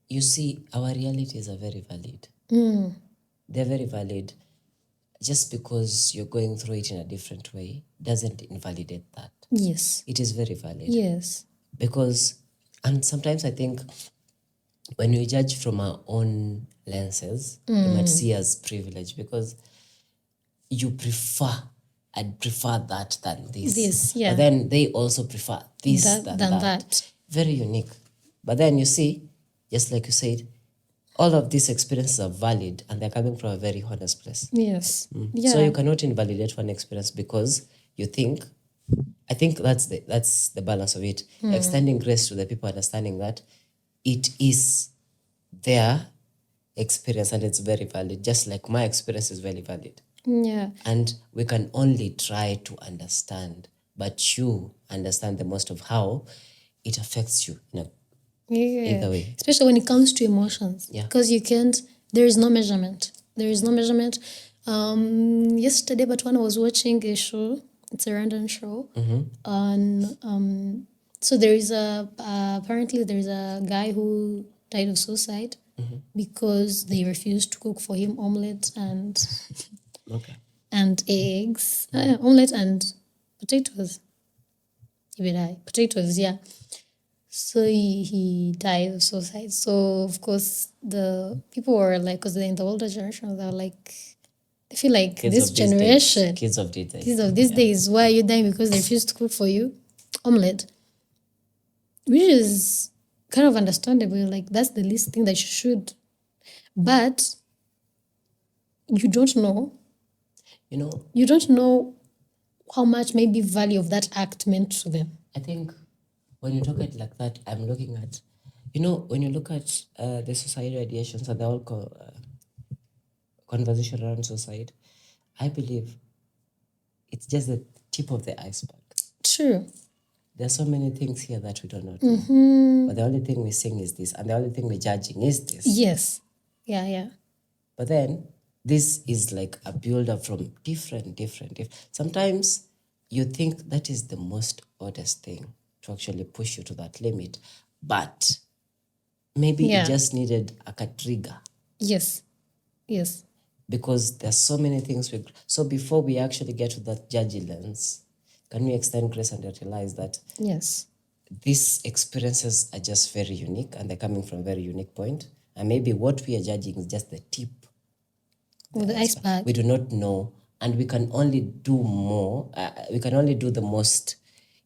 you see, our realities are very valid. They're very valid. Just because you're going through it in a different way doesn't invalidate that. Yes. It is very valid. Yes. Because, and sometimes I think when we judge from our own lenses, you might see as privilege, because you prefer I'd prefer that than this. This, yeah. But then they also prefer this than that. Very unique. But then you see, just like you said, all of these experiences are valid and they're coming from a very honest place. Yes. Yeah. So you cannot invalidate one experience because you think, I think that's the balance of it. Extending grace to the people, understanding that it is their experience and it's very valid, just like my experience is very valid. Yeah. And we can only try to understand, but you understand the most of how it affects you in a either way. Especially when it comes to emotions. Yeah. Because there is no measurement. Yesterday, but when I was watching a show, it's a random show, on so there is apparently there is a guy who died of suicide because they refused to cook for him omelette and Okay. and eggs, omelette and potatoes. Potatoes, yeah. So he died of suicide. So of course the people were like, because in the older generation, they were like, I feel like Kids this of these generation, days, kids of these days. kids of these days, why are you dying because they refused to cook for you omelette? Which is kind of understandable. Like that's the least thing that you should. But you don't know. You don't know how much maybe value of that act meant to them. I think when you talk at it like that, I'm looking at, when you look at the society ideations and the whole conversation around suicide, I believe it's just the tip of the iceberg. True. There are so many things here that we don't know. But the only thing we're saying is this, and the only thing we're judging is this. Yes. Yeah. But then this is like a build-up from different. Sometimes you think that is the most oddest thing to actually push you to that limit, but maybe it just needed a trigger. Yes. Because there's so many things. So before we actually get to that judgy lens, can we extend grace and realize that these experiences are just very unique and they're coming from a very unique point, and maybe what we are judging is just the tip of the iceberg. We do not know, and we can only do more. We can only do the most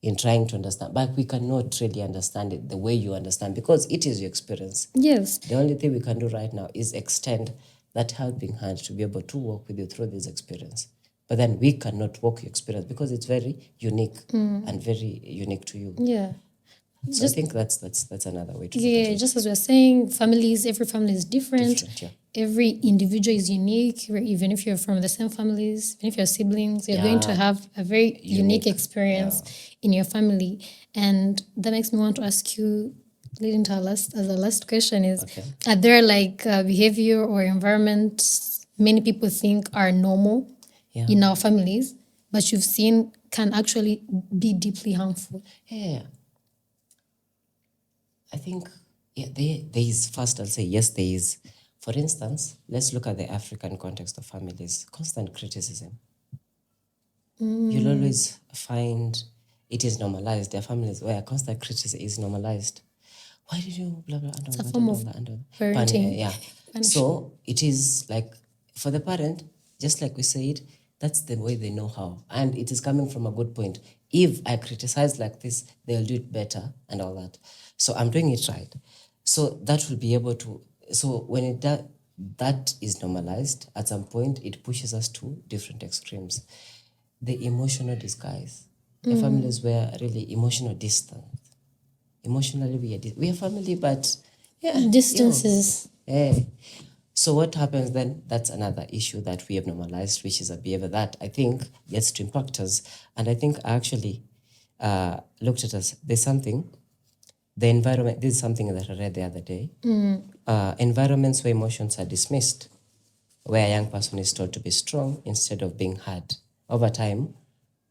in trying to understand, but we cannot really understand it the way you understand because it is your experience. Yes. The only thing we can do right now is extend that helping hand to be able to walk with you through this experience. But then we cannot walk your experience because it's very unique and very unique to you. Yeah. So I think that's another way to look at it. Just as we're saying, every family is different. Yeah. Every individual is unique. Even if you're from the same families, even if you're siblings, you're going to have a very unique experience in your family. And that makes me want to ask you, leading to our last question is, are there like behavior or environments many people think are normal in our families, but you've seen can actually be deeply harmful? Yeah. I think, there is, first I'll say, yes, there is. For instance, let's look at the African context of families. Constant criticism. You'll always find it is normalized. There are families where constant criticism is normalized. Why did you blah, blah, It's a form of parenting. So it is like, for the parent, just like we said, that's the way they know how. And it is coming from a good point. If I criticize like this, they'll do it better and all that. So I'm doing it right. So that will be able to, so when that is normalized, at some point it pushes us to different extremes. The emotional disguise. The families were really emotional distant. Emotionally we are family, but distances. So what happens then? That's another issue that we have normalized, which is a behavior that I think gets to impact us. And I think I actually looked at us. There's something, the environment, this is something that I read the other day. Environments where emotions are dismissed, where a young person is told to be strong instead of being heard. Over time,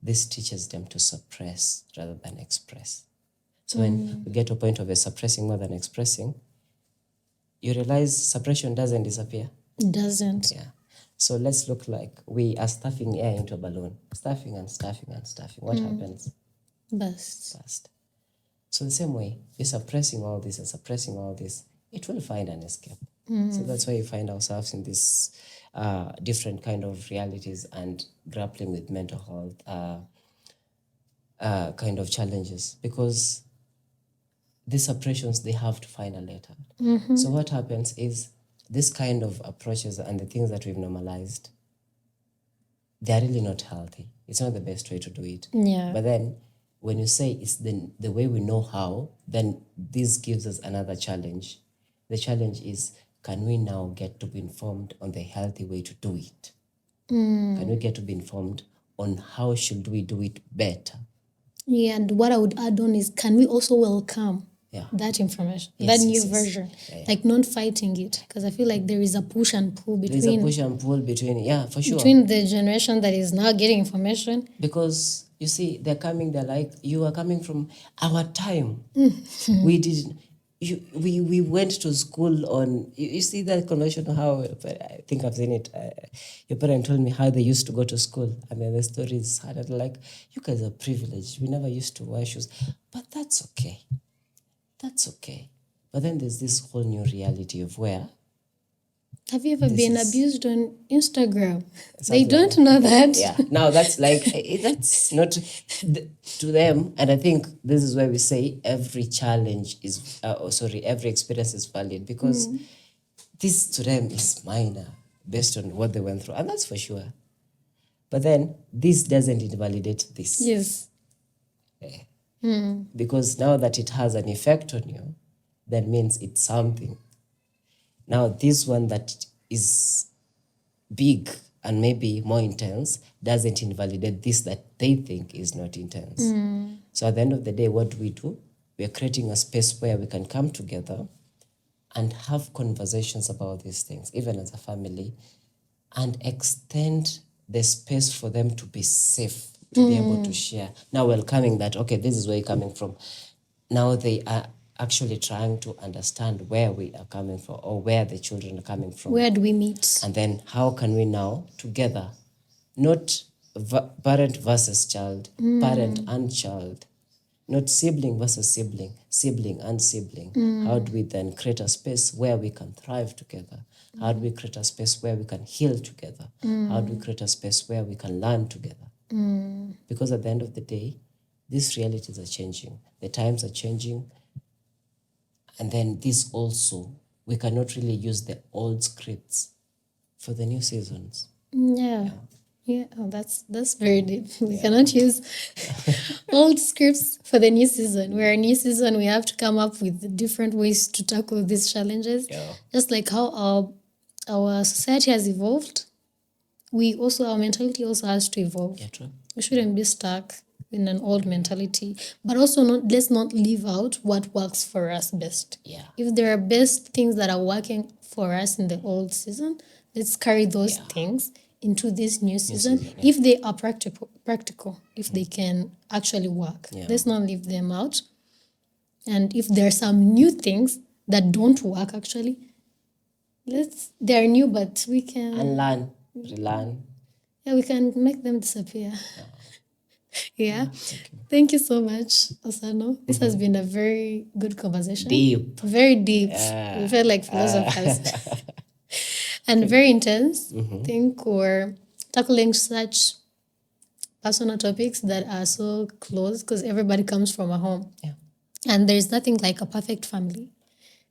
this teaches them to suppress rather than express. So when we get to a point of suppressing more than expressing, you realize suppression doesn't disappear. It doesn't. Yeah. So let's look like we are stuffing air into a balloon. Stuffing. What happens? Burst. So the same way, you're suppressing all this and suppressing all this, it will find an escape. So that's why you find ourselves in this different kind of realities and grappling with mental health kind of challenges, because these oppressions, they have to find a letter. So what happens is this kind of approaches and the things that we've normalized, they're really not healthy. It's not the best way to do it. Yeah. But then when you say it's the way we know how, then this gives us another challenge. The challenge is, can we now get to be informed on the healthy way to do it? Can we get to be informed on how should we do it better? Yeah, and what I would add on is, can we also welcome that information, that new version, like not fighting it? Because I feel like there is a push and pull between. There's a push and pull between, for sure. Between the generation that is now getting information. Because you see, they're like, you are coming from our time. We didn't. We went to school on. You see that convention, how I think I've seen it. Your parent told me how they used to go to school, and then the story is started like, you guys are privileged. We never used to wear shoes, but that's okay. That's okay. But then there's this whole new reality of where. Have you ever been abused on Instagram? They don't know that. Yeah. Now that's like, that's not to them. And I think this is where we say every challenge is, every experience is valid, because this to them is minor based on what they went through. And that's for sure. But then this doesn't invalidate this. Yes. Because now that it has an effect on you, that means it's something. Now, this one that is big and maybe more intense doesn't invalidate this that they think is not intense. So at the end of the day, what do? We are creating a space where we can come together and have conversations about these things, even as a family, and extend the space for them to be safe, to be able to share. Now welcoming that, okay, this is where you're coming from. Now they are actually trying to understand where we are coming from, or where the children are coming from. Where do we meet? And then how can we now together, not parent versus child, parent and child, not sibling versus sibling, sibling and sibling. How do we then create a space where we can thrive together? How do we create a space where we can heal together? How do we create a space where we can learn together? Because at the end of the day, these realities are changing. The times are changing. And then this also, we cannot really use the old scripts for the new seasons. Yeah. Oh, that's very deep. We cannot use old scripts for the new season. We're a new season. We have to come up with different ways to tackle these challenges. Just like how our society has evolved, our mentality also has to evolve. Yeah, true. We shouldn't be stuck in an old mentality, but also let's not leave out what works for us best. Yeah. If there are best things that are working for us in the old season, let's carry those things into this new season. If they are practical, if they can actually work. Let's not leave them out. And if there are some new things that don't work actually, they're new, but we can unlearn, relearn. Yeah, we can make them disappear. Yeah. Thank you so much, Osano. This has been a very good conversation. Deep. Very deep. We felt like philosophers. And very intense. I think we're tackling such personal topics that are so close because everybody comes from a home. Yeah. And there's nothing like a perfect family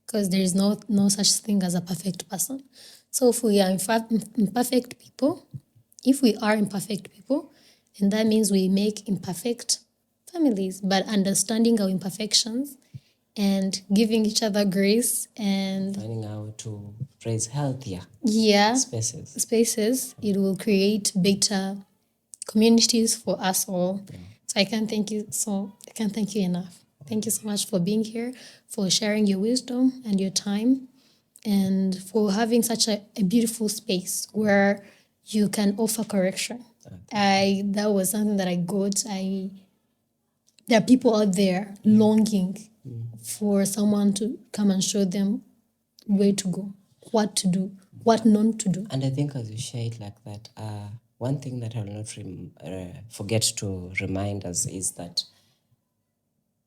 because there is no such thing as a perfect person. So if we are imperfect people, and that means we make imperfect families, but understanding our imperfections and giving each other grace and finding how to raise healthier spaces, it will create better communities for us all. So I can't thank you enough. Thank you so much for being here, for sharing your wisdom and your time, and for having such a beautiful space where you can offer correction. That was something that I got. There are people out there longing for someone to come and show them where to go, what to do, what not to do. And I think as you share it like that, one thing that I will not forget to remind us is that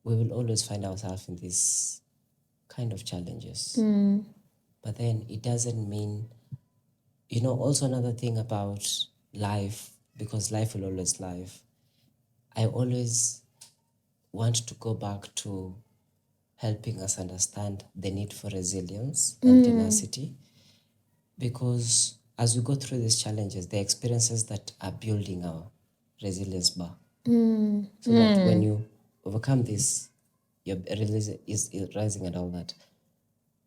we will always find ourselves in these kind of challenges. But then it doesn't mean, also another thing about life, because life will always life. I always want to go back to helping us understand the need for resilience and tenacity, because as we go through these challenges, the experiences that are building our resilience bar. So that when you overcome this, your resilience is rising and all that.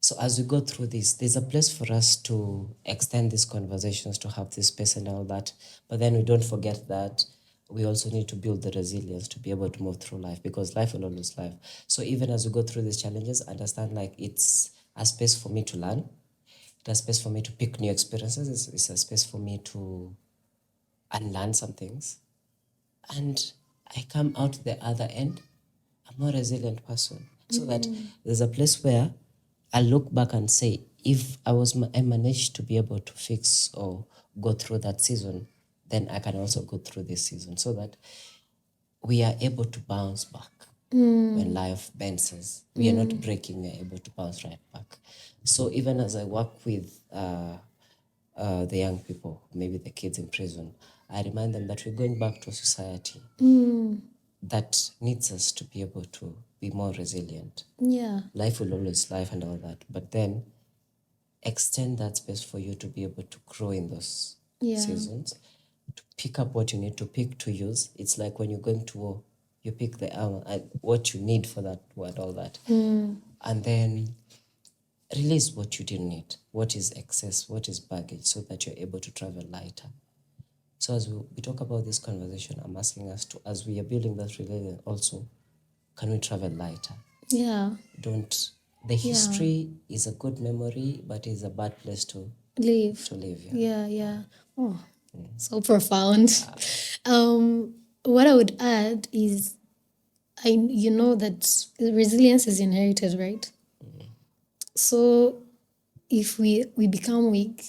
So as we go through this, there's a place for us to extend these conversations, to have this space and all that. But then we don't forget that we also need to build the resilience to be able to move through life, because life will always life. So even as we go through these challenges, understand like it's a space for me to learn. It's a space for me to pick new experiences. It's a space for me to unlearn some things. And I come out the other end a more resilient person. So that there's a place where I look back and say, if I managed to be able to fix or go through that season, then I can also go through this season, so that we are able to bounce back when life bends us. We are not breaking, we are able to bounce right back. So even as I work with the young people, maybe the kids in prison, I remind them that we're going back to a society that needs us to be able to be more resilient. Yeah. Life will always life and all that, but then extend that space for you to be able to grow in those seasons, to pick up what you need to pick to use. It's like when you're going to war, you pick the armor and what you need for that war and all that, and then release what you didn't need, what is excess, what is baggage, so that you're able to travel lighter. So as we talk about this conversation, I'm asking us to, as we are building that relation also, can we travel lighter? Yeah. The history is a good memory, but it's a bad place to Live. live. Yeah. Oh, so profound. What I would add is, that resilience is inherited, right? So if we become weak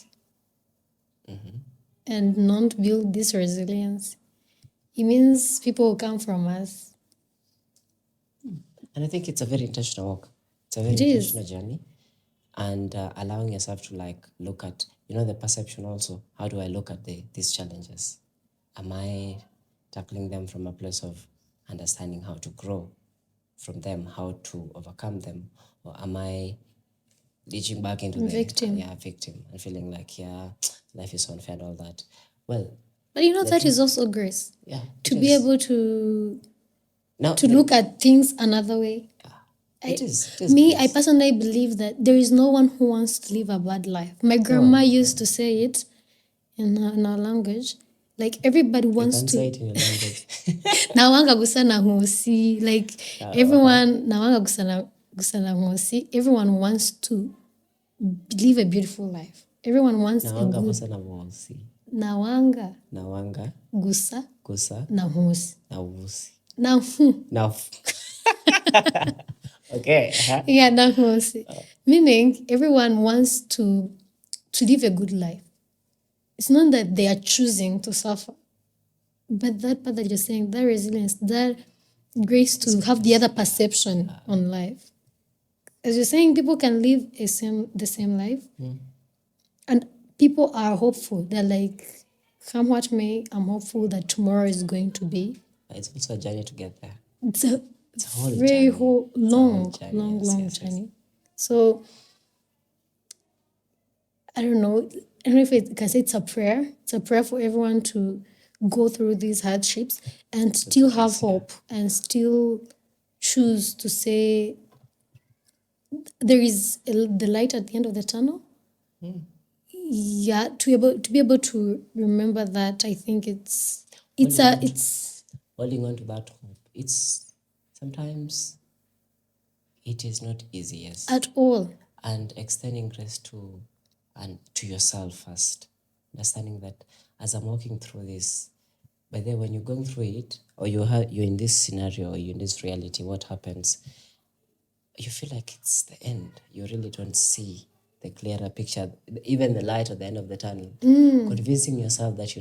and not build this resilience, it means people will come from us. And I think it's a very intentional walk. It's a very It is. intentional journey. And allowing yourself to look at, the perception also. How do I look at these challenges? Am I tackling them from a place of understanding how to grow from them, how to overcome them? Or am I reaching back into Victim. the victim and feeling like, life is unfair and all that? Well, but that is also grace. Yeah. To be able to now, look at things another way. It is Me, grace. I personally believe that there is no one who wants to live a bad life. My grandma used to say it in our language. Like everybody wants You can say it in your language. nawanga gusana hosi. Like everyone nawanga gusana hosi. Everyone wants to live a beautiful life. Everyone wants Nawanga a good. gusa na wosi. Nawanga gusa na hosi. Na wosi. Na hu. Now, okay. Yeah, na hosi. Meaning everyone wants to live a good life. It's not that they are choosing to suffer, but that part that you're saying, that resilience, that grace to have the other perception on life. As you're saying, people can live the same life, and people are hopeful. They're like, come what may, I'm hopeful that tomorrow is going to be. It's also a journey to get there. It's a whole very journey. long Yes. journey. So I don't know if it can say it's a prayer. It's a prayer for everyone to go through these hardships and still have hope and still choose to say there is the light at the end of the tunnel. Yeah, to be able to remember that, I think it's holding on to that hope. It's sometimes it is not easy, yes, at all. And extending grace to yourself first, understanding that as I'm walking through this, but then when you're going through it, or you're in this scenario, or you're in this reality, what happens? You feel like it's the end. You really don't see the clearer picture, even the light at the end of the tunnel. Convincing yourself that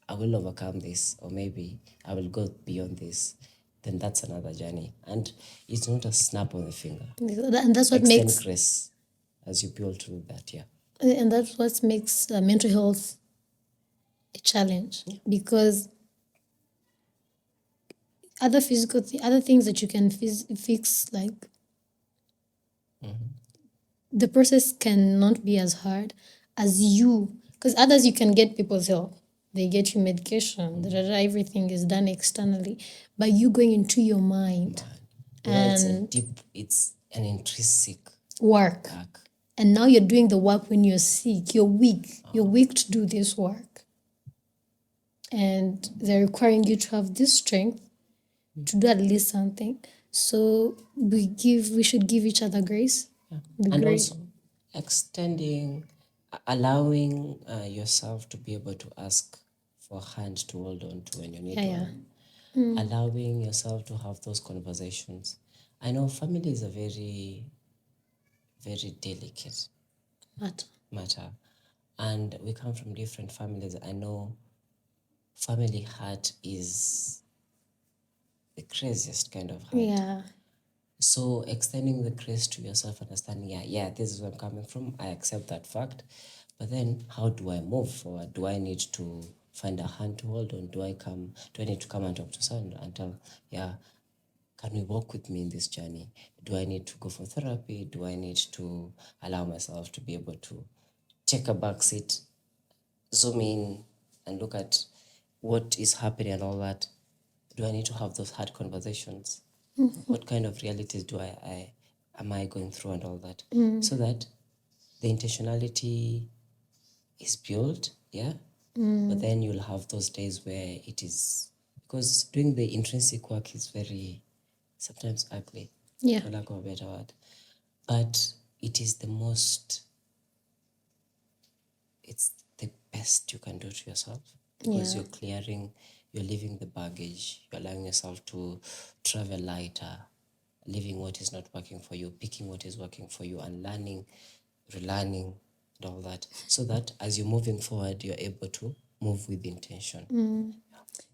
I will overcome this, or maybe I will go beyond this, then that's another journey. And it's not a snap on the finger. And that's what Extend makes grace as you build through that. Yeah. And that's what makes mental health a challenge, because other other things that you can fix, like the process cannot be as hard as you, because others you can get people's help. They get you medication, everything is done externally, but you going into your mind and It's an intrinsic work. work. And now you're doing the work when you're sick. You're weak. You're weak to do this work. And they're requiring you to have this strength to do at least something. So we should give each other grace. The And grace. also extending, allowing yourself to be able to ask for a hand to hold on to when you need one. Allowing yourself to have those conversations. I know family is a very, very delicate matter, and we come from different families. I know family heart is the craziest kind of heart. Yeah. So extending the grace to yourself, understanding, yeah, this is where I'm coming from. I accept that fact. But then how do I move forward? Do I need to find a hand to hold on? Do I need to come and talk to someone and tell, can we walk with me in this journey? Do I need to go for therapy? Do I need to allow myself to be able to take a back seat, zoom in and look at what is happening and all that? Do I need to have those hard conversations? What kind of realities am I going through and all that? So that the intentionality is built, but then you'll have those days where it is, because doing the intrinsic work is very sometimes ugly, for lack of a better word, but it is it's the best you can do to yourself, because you're leaving the baggage, you're allowing yourself to travel lighter, leaving what is not working for you, picking what is working for you, and learning, relearning, and all that, so that as you're moving forward, you're able to move with intention.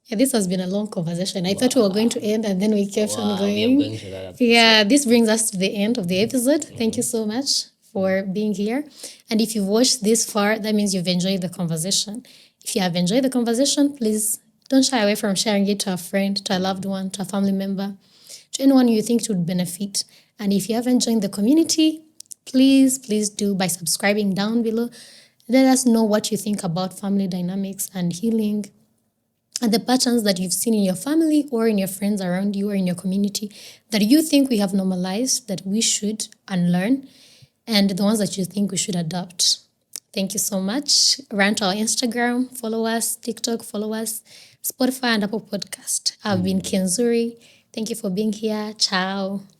Yeah, this has been a long conversation. I thought we were going to end, and then we kept on going. We are going to that episode. Yeah, this brings us to the end of the episode. Thank you so much for being here. And if you've watched this far, that means you've enjoyed the conversation. If you have enjoyed the conversation, please don't shy away from sharing it to a friend, to a loved one, to a family member, to anyone you think would benefit. And if you haven't joined the community, please do by subscribing down below. Let us know what you think about family dynamics and healing, and the patterns that you've seen in your family or in your friends around you or in your community that you think we have normalized, that we should unlearn, and the ones that you think we should adopt. Thank you so much. Run to our Instagram, follow us, TikTok, follow us, Spotify and Apple Podcast. I've been Kenzuri. Thank you for being here. Ciao.